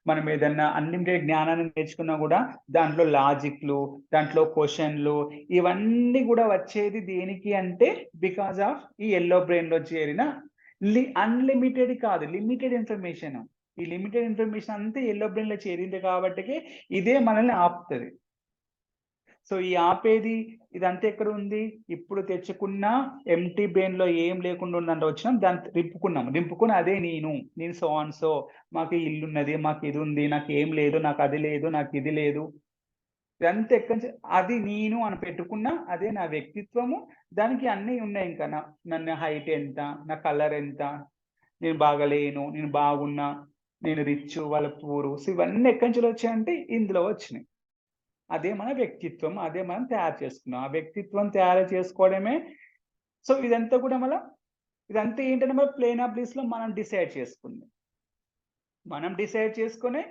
మనం ఏదన్నా అన్లిమిటెడ్ జ్ఞానాన్ని నేర్చుకున్నా కూడా దాంట్లో లాజిక్లు, దాంట్లో క్వశ్చన్లు, ఇవన్నీ కూడా వచ్చేది దేనికి అంటే బికాస్ ఆఫ్ ఈ ఎల్లో బ్రెయిన్ లో చేరిన అన్లిమిటెడ్ కాదు, లిమిటెడ్ ఇన్ఫర్మేషన్. ఈ లిమిటెడ్ ఇన్ఫర్మేషన్ అంతా ఎల్లో బ్రెయిన్ లో చేరింది కాబట్టి ఇదే మనల్ని ఆపుతుంది. సో ఈ ఆపేది ఇదంతా ఎక్కడ ఉంది? ఇప్పుడు తెచ్చుకున్న ఎంప్టీ బ్రెయిన్ లో ఏం లేకుండా ఉందంటే వచ్చినాం, దాన్ని నింపుకుని అదే నేను సో అండ్ సో, మాకు ఈ ఇల్లు ఉన్నది, మాకు ఇది ఉంది, నాకు ఏం లేదు, నాకు అది లేదు, నాకు ఇది లేదు, ఇదంతా ఎక్కడి నుంచి అది నేను అని పెట్టుకున్నా, అదే నా వ్యక్తిత్వము. దానికి అన్నీ ఉన్నాయి. ఇంకా నన్ను హైట్ ఎంత, నా కలర్ ఎంత, నేను బాగలేను, నేను బాగున్నా, నేను రిచ్, వాళ్ళ పూరు. సో ఇవన్నీ ఎక్కడి నుంచి వచ్చాయంటే ఇందులో వచ్చినాయి. అదే మన వ్యక్తిత్వం. అదే మనం తయారు చేసుకున్నాం. ఆ వ్యక్తిత్వం తయారు చేసుకోవడమే. సో ఇదంతా కూడా ఇదంతా ఏంటంటే మన ప్లేన్ ఆఫ్ బ్లిస్‌లో మనం డిసైడ్ చేసుకుంది. మనం డిసైడ్ చేసుకొని,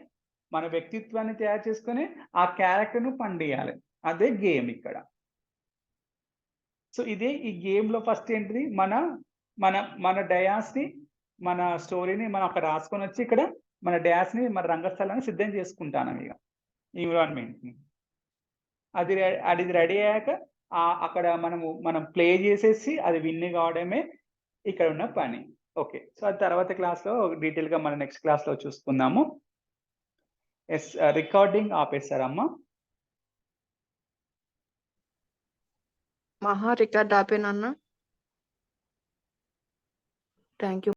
మన వ్యక్తిత్వాన్ని తయారు చేసుకొని, ఆ క్యారెక్టర్‌ను పండియాలి. అదే గేమ్ ఇక్కడ. సో ఇదే ఈ గేమ్‌లో ఫస్ట్ ఏంటిది మన మన మన డయాస్‌ని, మన స్టోరీని మనం అక్కడ రాసుకొనొచ్చి ఇక్కడ మన డయాస్‌ని, మన రంగస్థలాన్ని సిద్ధం చేసుకుంటానమిగ. ఎన్విరాన్మెంట్‌ని. అది రెడీ అయ్యాక అక్కడ మనం ప్లే చేసేసి అది విన్ కావడమే ఇక్కడ ఉన్న పని. ఓకే. సో అది తర్వాత క్లాస్‌లో డీటెయిల్‌గా మనం నెక్స్ట్ క్లాస్‌లో చూసుకుందాము. యెస్. రికార్డింగ్ ఆపేసారమ్మా? రికార్డ్ ఆపేనన్నా. Thank you.